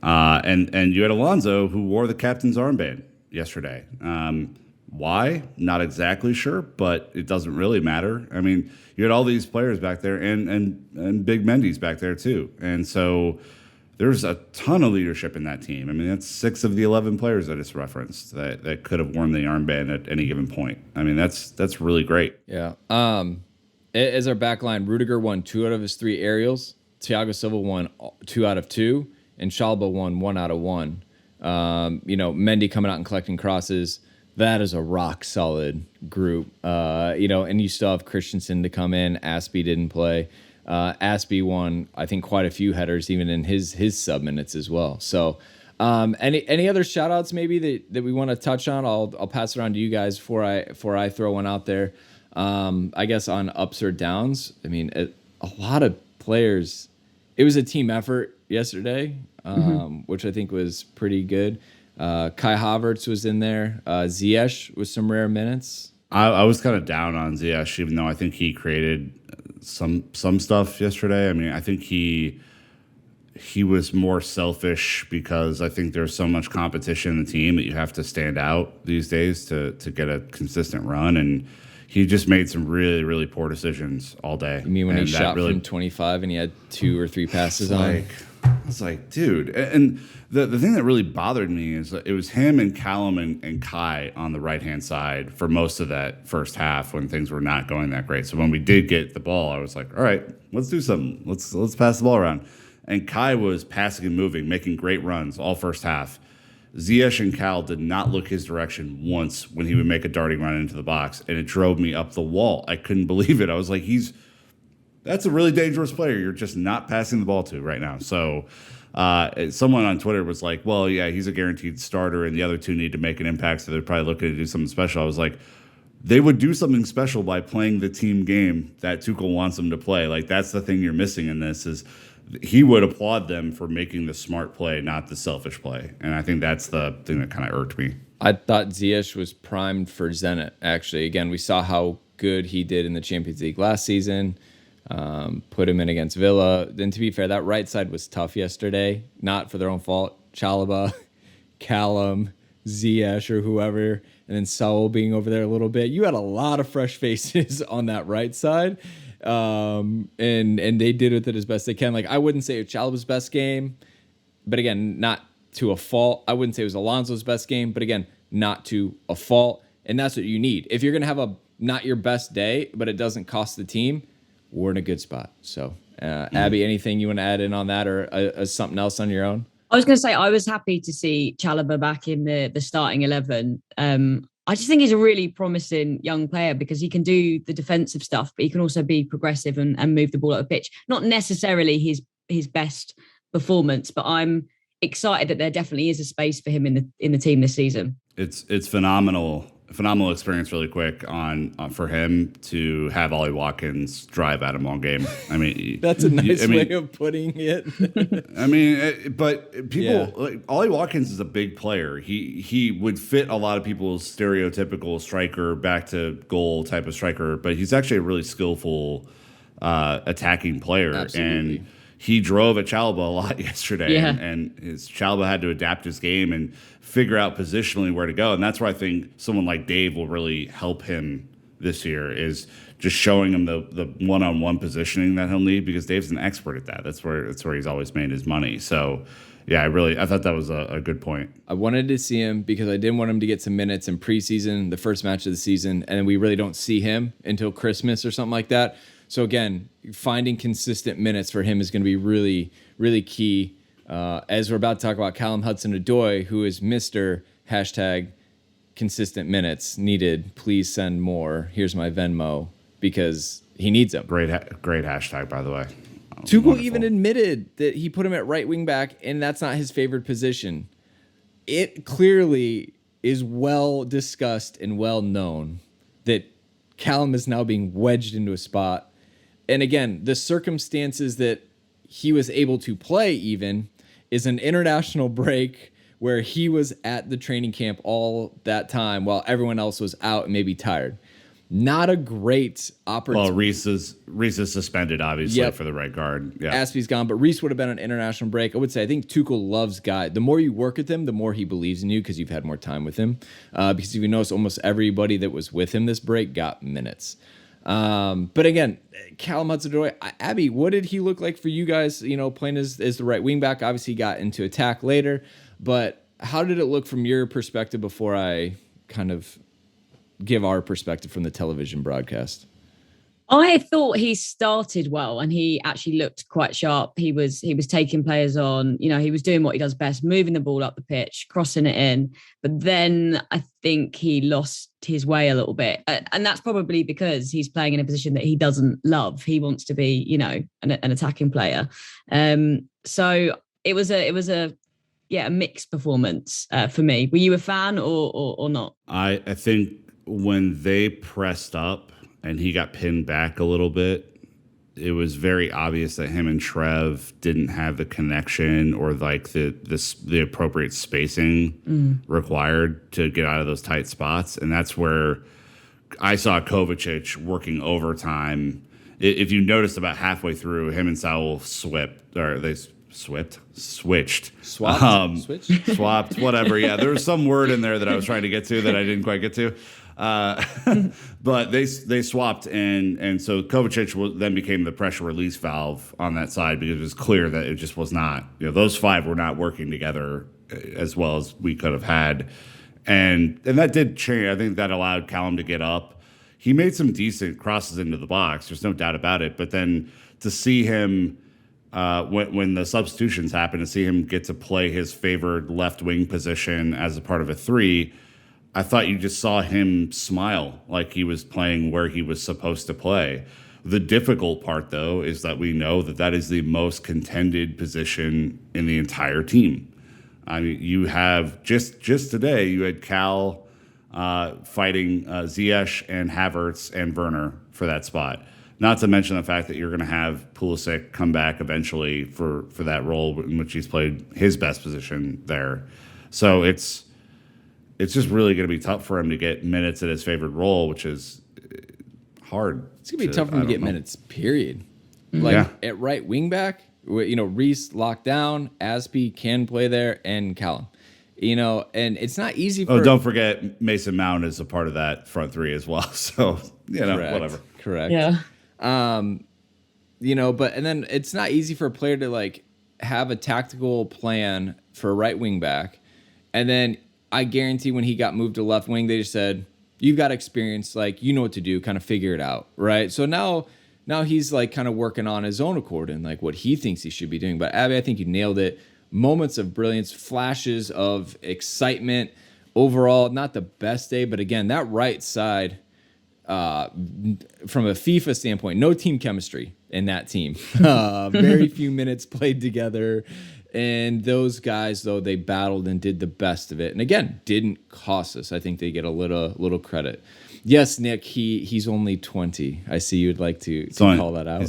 Speaker 5: Yeah. And you had Alonso, who wore the captain's armband yesterday. Why? Not exactly sure, but it doesn't really matter. I mean, you had all these players back there, and Big Mendy's back there too. And so there's a ton of leadership in that team. I mean, that's 6 of the 11 players I just referenced that could have worn the armband at any given point. I mean, that's really great.
Speaker 4: Yeah. As our backline, Rudiger won 2 out of his 3 aerials. Thiago Silva won 2 out of 2, and Chalobah won 1 out of 1. Mendy coming out and collecting crosses. That is a rock solid group. And you still have Christensen to come in. Aspie didn't play. Aspie won, I think, quite a few headers, even in his sub minutes as well. So, any other shout outs maybe that we want to touch on? I'll pass it on to you guys before I throw one out there. I guess on ups or downs. I mean, a lot of players. It was a team effort yesterday, which I think was pretty good. Kai Havertz was in there. Ziyech with some rare minutes.
Speaker 5: I was kind of down on Ziyech, even though I think he created some stuff yesterday. I mean, I think he was more selfish, because I think there's so much competition in the team that you have to stand out these days to get a consistent run, and he just made some really, really poor decisions all day.
Speaker 4: You mean when he shot from 25 and he had 2 or 3 passes on?
Speaker 5: I was like, dude. And the thing that really bothered me is that it was him and Callum and Kai on the right-hand side for most of that first half when things were not going that great. So when we did get the ball, I was like, all right, let's do something. Let's pass the ball around. And Kai was passing and moving, making great runs all first half. Ziyech and Cal did not look his direction once when he would make a darting run into the box, and it drove me up the wall. I couldn't believe it. I was like, that's a really dangerous player you're just not passing the ball to right now. So someone on Twitter was like, well, yeah, he's a guaranteed starter, and the other 2 need to make an impact, so they're probably looking to do something special. I was like, they would do something special by playing the team game that Tuchel wants them to play. Like, that's the thing you're missing in this, is he would applaud them for making the smart play, not the selfish play. And I think that's the thing that kind of irked me.
Speaker 4: I thought Ziyech was primed for Zenit, actually. Again, we saw how good he did in the Champions League last season. Put him in against Villa. Then, to be fair, that right side was tough yesterday. Not for their own fault. Chalobah, Callum, Ziyech, or whoever, and then Saul being over there a little bit. You had a lot of fresh faces on that right side. And they did with it as best they can. Like, I wouldn't say it was Chalobah's best game, but again, not to a fault. I wouldn't say it was Alonso's best game, but again, not to a fault. And that's what you need. If you're going to have a not your best day, but it doesn't cost the team, we're in a good spot. So, Abbie, anything you want to add in on that, or something else on your own?
Speaker 6: I was going to say, I was happy to see Chalobah back in the starting 11. I just think he's a really promising young player, because he can do the defensive stuff, but he can also be progressive and move the ball up the pitch. Not necessarily his best performance, but I'm excited that there definitely is a space for him in the team this season.
Speaker 5: It's phenomenal experience, really quick for him to have Ollie Watkins drive at him all game. I mean,
Speaker 4: that's a nice way of putting it.
Speaker 5: I mean, but people like Ollie Watkins is a big player. He would fit a lot of people's stereotypical striker, back to goal type of striker, but he's actually a really skillful attacking player.
Speaker 4: Absolutely.
Speaker 5: And he drove at Chalobah a lot yesterday,
Speaker 6: Yeah.
Speaker 5: and Chalobah had to adapt his game and figure out positionally where to go. And that's where I think someone like Dave will really help him this year, is just showing him the one-on-one positioning that he'll need, because Dave's an expert at that. That's where he's always made his money. So yeah, I thought that was a good point.
Speaker 4: I wanted to see him because I didn't want him to get some minutes in preseason, the first match of the season, and we really don't see him until Christmas or something like that. So again, finding consistent minutes for him is going to be really, really key. As we're about to talk about Callum-Hudson Odoi, who is Mr. #consistent minutes needed. Please send more. Here's my Venmo, because he needs them.
Speaker 5: Great hashtag, by the way.
Speaker 4: Tuchel
Speaker 5: Wonderful.
Speaker 4: even admitted that he put him at right wing back, and that's not his favorite position. It clearly is well discussed and well known that Callum is now being wedged into a spot. And again, the circumstances that he was able to play even is an international break where he was at the training camp all that time while everyone else was out and maybe tired. Not a great opportunity.
Speaker 5: Well, Reece is suspended, obviously, for the right guard. Yeah.
Speaker 4: Aspie's gone, but Reece would have been on international break. I would say I think Tuchel loves guy. The more you work with him, the more he believes in you, because you've had more time with him. Because if you notice, almost everybody that was with him this break got minutes. But again, Callum-Hudson-Odoi, Abbie, what did he look like for you guys? You know, playing as the right wing back. Obviously, he got into attack later, but how did it look from your perspective before I kind of give our perspective from the television broadcast?
Speaker 6: I thought he started well, and he actually looked quite sharp. He was taking players on, you know, he was doing what he does best, moving the ball up the pitch, crossing it in. But then I think he lost his way a little bit. And that's probably because he's playing in a position that he doesn't love. He wants to be, you know, an attacking player. So it was a mixed performance for me. Were you a fan or not?
Speaker 5: I think when they pressed up and he got pinned back a little bit, it was very obvious that him and Trev didn't have the connection or like the appropriate spacing required to get out of those tight spots. And that's where I saw Kovacic working overtime. If you noticed, about halfway through, him and Saul switched, swapped, whatever. Yeah, there was some word in there that I was trying to get to that I didn't quite get to. But they swapped, and so Kovacic then became the pressure release valve on that side, because it was clear that it just was not, you know, those five were not working together as well as we could have had, and that did change. I think that allowed Callum to get up. He made some decent crosses into the box. There's no doubt about it. But then to see him when the substitutions happened, to see him get to play his favored left wing position as a part of a three, I thought you just saw him smile like he was playing where he was supposed to play. The difficult part, though, is that we know that is the most contended position in the entire team. I mean, you have just today, you had Cal fighting Ziyech and Havertz and Werner for that spot. Not to mention the fact that you're going to have Pulisic come back eventually for that role in which he's played his best position there. So it's just really going to be tough for him to get minutes at his favorite role, which is hard.
Speaker 4: It's going to be tough for him to get minutes, period. Like at right wing back, you know, Reece locked down, Aspie can play there, and Callum. You know, and it's not easy for...
Speaker 5: Oh, don't forget Mason Mount is a part of that front three as well. So, you know, whatever.
Speaker 4: Correct.
Speaker 6: Yeah.
Speaker 4: You know, and then it's not easy for a player to like have a tactical plan for a right wing back, and then I guarantee when he got moved to left wing, they just said, "You've got experience, like you know what to do, kind of figure it out," right? So now he's like kind of working on his own accord and like what he thinks he should be doing. But Abbie, I think you nailed it. Moments of brilliance, flashes of excitement. Overall, not the best day, but again, that right side. From a FIFA standpoint, no team chemistry in that team. Very few minutes played together, and those guys, though, they battled and did the best of it. And again, didn't cost us. I think they get a little credit. Yes, Nick, he's only 20. I see you'd like to call that out.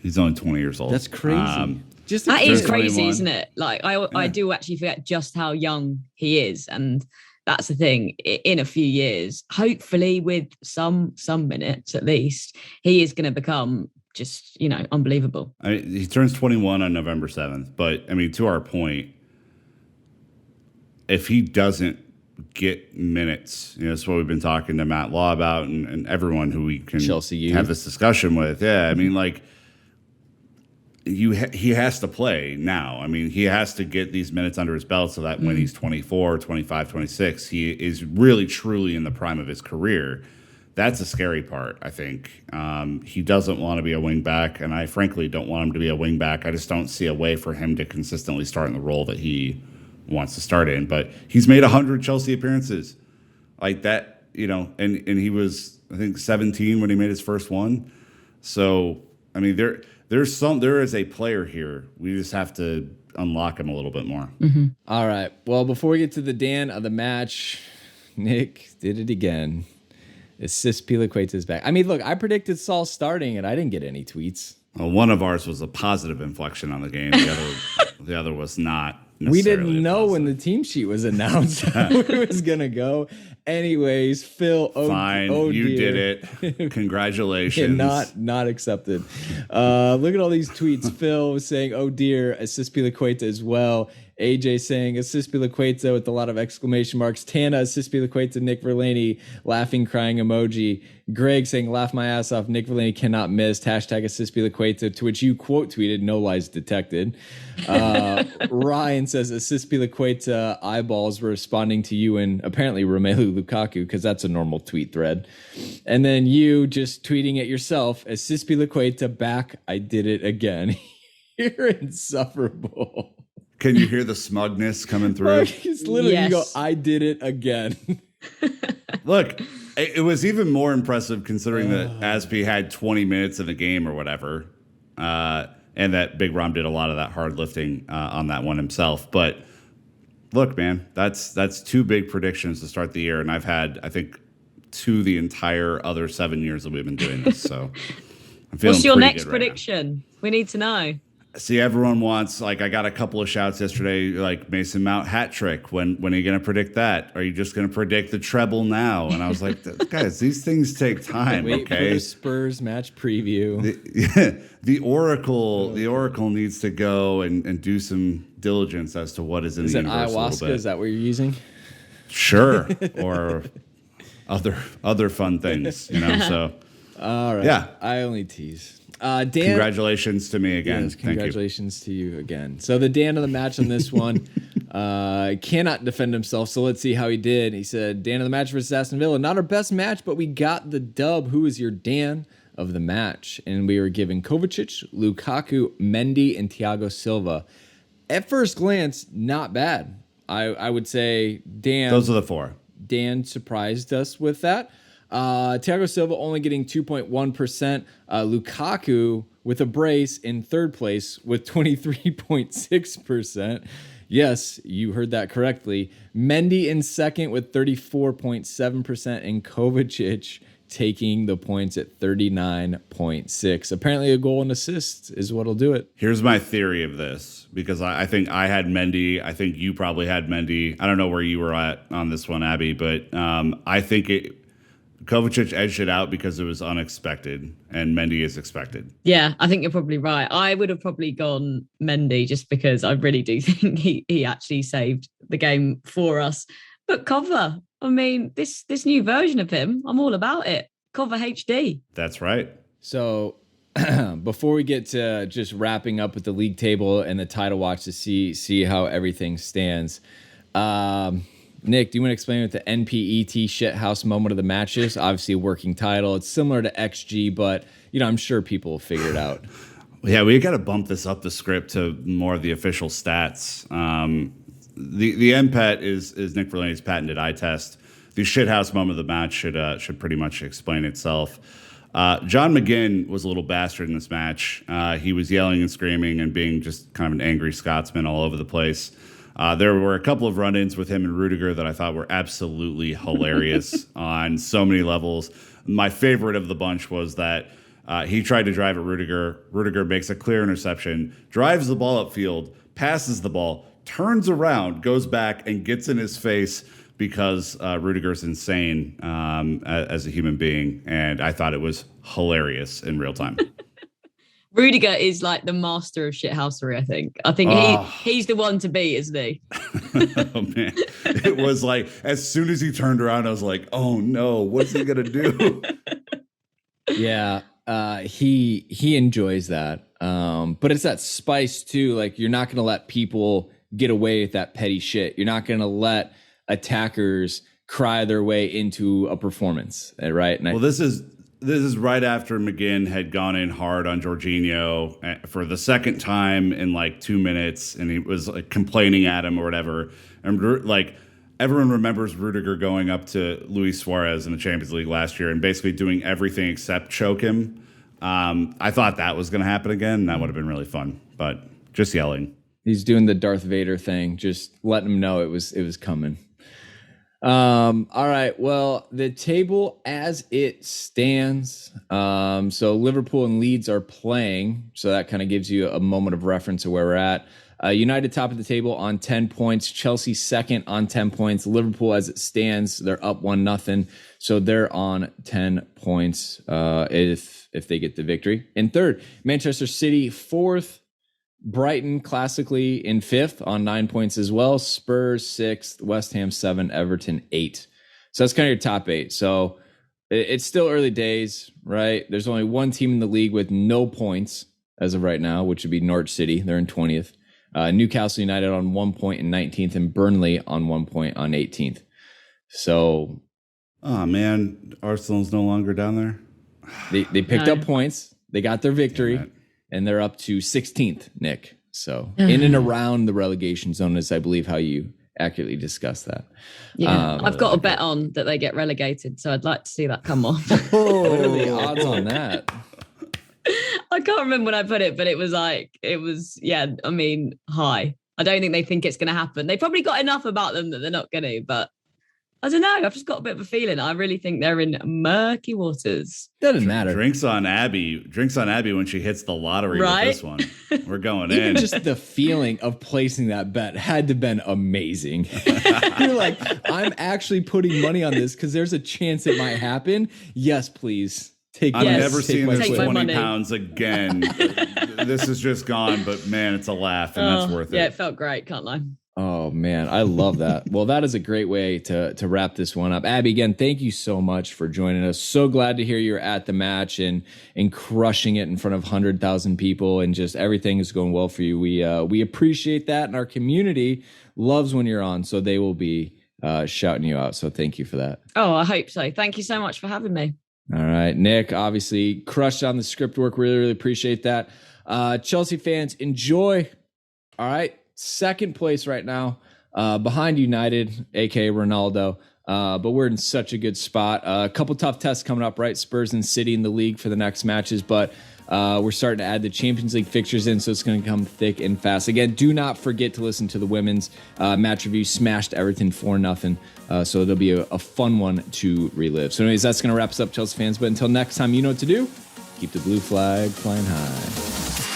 Speaker 5: He's only 20 years old.
Speaker 4: That's crazy.
Speaker 6: That is crazy, isn't it? Like I do actually forget just how young he is, and that's the thing. In a few years, hopefully with some minutes at least, he is going to become just, unbelievable.
Speaker 5: I mean, he turns 21 on November 7th. But, I mean, to our point, if he doesn't get minutes, that's what we've been talking to Matt Law about and everyone who we can have this discussion with. Yeah, I mean, like, he has to play now. I mean, he has to get these minutes under his belt so that when he's 24, 25, 26, he is really, truly in the prime of his career. That's a scary part, I think. He doesn't want to be a wing back, and I frankly don't want him to be a wing back. I just don't see a way for him to consistently start in the role that he wants to start in. But he's made 100 Chelsea appearances like that, and he was, I think, 17 when he made his first one. So, I mean, there is a player here. We just have to unlock him a little bit more.
Speaker 4: Mm-hmm. All right. Well, before we get to the Dan of the match, Nick did it again. Assist Piliqueta's back. I mean, look, I predicted Saul starting, and I didn't get any tweets.
Speaker 5: Well, one of ours was a positive inflection on the game. The other was not.
Speaker 4: We didn't know when the team sheet was announced how it was going to go. Anyways, Phil.
Speaker 5: Fine, you did it. Congratulations.
Speaker 4: Not accepted. Look at all these tweets. Phil was saying, "Oh dear," assist Piliqueta as well. AJ saying assist Piliqueta with a lot of exclamation marks. Tana assist Piliqueta. Nick Verlaney laughing, crying emoji. Greg saying laugh my ass off. Nick Verlaney cannot miss. Hashtag assist Piliqueta, to which you quote tweeted no lies detected. Ryan says assist Piliqueta, eyeballs were responding to you and apparently Romelu Lukaku, because that's a normal tweet thread. And then you just tweeting at yourself, assist Piliqueta back, I did it again. You're insufferable.
Speaker 5: Can you hear the smugness coming through?
Speaker 4: It's literally, yes. You go, I did it again.
Speaker 5: Look, it was even more impressive considering that Aspie had 20 minutes in the game or whatever. And that Big Rom did a lot of that hard lifting on that one himself. But look, man, that's two big predictions to start the year. And I've had, I think, 2 the entire other 7 years that we've been doing this. So I'm feeling
Speaker 6: What's your
Speaker 5: pretty
Speaker 6: next
Speaker 5: good
Speaker 6: prediction?
Speaker 5: Right,
Speaker 6: we need to know.
Speaker 5: See, everyone wants, like, I got a couple of shouts yesterday, like Mason Mount hat trick. When are you going to predict that? Are you just going to predict the treble now? And I was like, guys, these things take time.
Speaker 4: Wait
Speaker 5: okay.
Speaker 4: For the Spurs match preview.
Speaker 5: The Oracle needs to go and do some diligence as to what is in the universe.
Speaker 4: Is it ayahuasca? Is that what you're using?
Speaker 5: Sure. Or other fun things, So,
Speaker 4: all right.
Speaker 5: Yeah.
Speaker 4: I only tease. Dan,
Speaker 5: congratulations to me again.
Speaker 4: Yes, congratulations to you again. So the Dan of the match on this one cannot defend himself. So let's see how he did. He said, Dan of the match versus Aston Villa. Not our best match, but we got the dub. Who is your Dan of the match? And we were given Kovacic, Lukaku, Mendy, and Thiago Silva. At first glance, not bad. I would say Dan.
Speaker 5: Those are the 4.
Speaker 4: Dan surprised us with that. Thiago Silva only getting 2.1%. Lukaku with a brace in third place with 23.6%. Yes, you heard that correctly. Mendy in second with 34.7%, and Kovacic taking the points at 39.6. Apparently a goal and assist is what'll do it.
Speaker 5: Here's my theory of this, because I think I had Mendy. I think you probably had Mendy. I don't know where you were at on this one, Abbie, but I think Kovacic edged it out because it was unexpected, and Mendy is expected.
Speaker 6: Yeah, I think you're probably right. I would have probably gone Mendy just because I really do think he actually saved the game for us. But Kova, I mean, this new version of him, I'm all about it. Kova HD.
Speaker 5: That's right.
Speaker 4: So before we get to just wrapping up with the league table and the title watch to see how everything stands, Nick, do you want to explain what the NPET shithouse moment of the match is? Obviously a working title. It's similar to XG, but I'm sure people will figure it out.
Speaker 5: Yeah, we got to bump this up the script to more of the official stats. The MPET is Nick Verlaney's patented eye test. The shithouse moment of the match should pretty much explain itself. John McGinn was a little bastard in this match. He was yelling and screaming and being just kind of an angry Scotsman all over the place. There were a couple of run-ins with him and Rudiger that I thought were absolutely hilarious on so many levels. My favorite of the bunch was that he tried to drive at Rudiger. Rudiger makes a clear interception, drives the ball upfield, passes the ball, turns around, goes back, and gets in his face because Rudiger's insane as a human being. And I thought it was hilarious in real time.
Speaker 6: Rudiger is like the master of shithousery, I think. He's the one to beat, isn't he?
Speaker 5: Oh, man. It was like, as soon as he turned around, I was like, oh, no, what's he going to do?
Speaker 4: Yeah, he enjoys that. But it's that spice, too. Like, you're not going to let people get away with that petty shit. You're not going to let attackers cry their way into a performance, right? And
Speaker 5: this is right after McGinn had gone in hard on Jorginho for the second time in like 2 minutes, and he was like complaining at him or whatever. And like everyone remembers Rudiger going up to Luis Suarez in the Champions League last year and basically doing everything except choke him. I thought that was going to happen again. And that would have been really fun, but just yelling.
Speaker 4: He's doing the Darth Vader thing, just letting him know it was coming. All right. Well, the table as it stands. So Liverpool and Leeds are playing. So that kind of gives you a moment of reference of where we're at. United top of the table on 10 points. Chelsea second on 10 points. Liverpool as it stands, they're up 1-0. So they're on 10 points if they get the victory. In third, Manchester City fourth. Brighton classically in fifth on 9 points as well. Spurs sixth, West Ham 7, Everton 8. So that's kind of your top 8. So it's still early days, right? There's only one team in the league with no points as of right now, which would be Norwich City. They're in 20th. Newcastle United on 1 point in 19th, and Burnley on 1 point on 18th. So,
Speaker 5: oh man, Arsenal's no longer down there.
Speaker 4: They picked up points. They got their victory. And they're up to 16th, Nick. So in and around the relegation zone is, I believe, how you accurately discuss that.
Speaker 6: Yeah, I've got a bet on that they get relegated, so I'd like to see that come off.
Speaker 4: What are the odds on that?
Speaker 6: I can't remember when I put it, but it was high. I don't think they think it's going to happen. They probably got enough about them that they're not going to, but I don't know. I've just got a bit of a feeling. I really think they're in murky waters.
Speaker 4: Doesn't matter.
Speaker 5: Drinks on Abbie when she hits the lottery with this one. We're going
Speaker 4: Even
Speaker 5: in.
Speaker 4: just the feeling of placing that bet had to have been amazing. You're like, I'm actually putting money on this because there's a chance it might happen. Yes, please.
Speaker 5: I'm never seeing this
Speaker 6: Take my
Speaker 5: 20
Speaker 6: money.
Speaker 5: pounds again. This is just gone, but man, it's a laugh, and that's worth it.
Speaker 6: Yeah, it felt great. Can't lie.
Speaker 4: Oh, man, I love that. Well, that is a great way to wrap this one up. Abbie, again, thank you so much for joining us. So glad to hear you're at the match and crushing it in front of 100,000 people, and just everything is going well for you. We appreciate that, and our community loves when you're on, so they will be shouting you out. So thank you for that.
Speaker 6: Oh, I hope so. Thank you so much for having me.
Speaker 4: All right, Nick, obviously crushed on the script work. Really, really appreciate that. Chelsea fans, enjoy. All right. Second place right now, behind United, aka Ronaldo. But we're in such a good spot. A couple tough tests coming up, right? Spurs and City in the league for the next matches, but we're starting to add the Champions League fixtures in, so it's going to come thick and fast. Again, do not forget to listen to the women's match review. Smashed Everton 4-0, so it'll be a fun one to relive. So anyways, that's going to wrap us up, Chelsea fans. But until next time, you know what to do. Keep the blue flag flying high.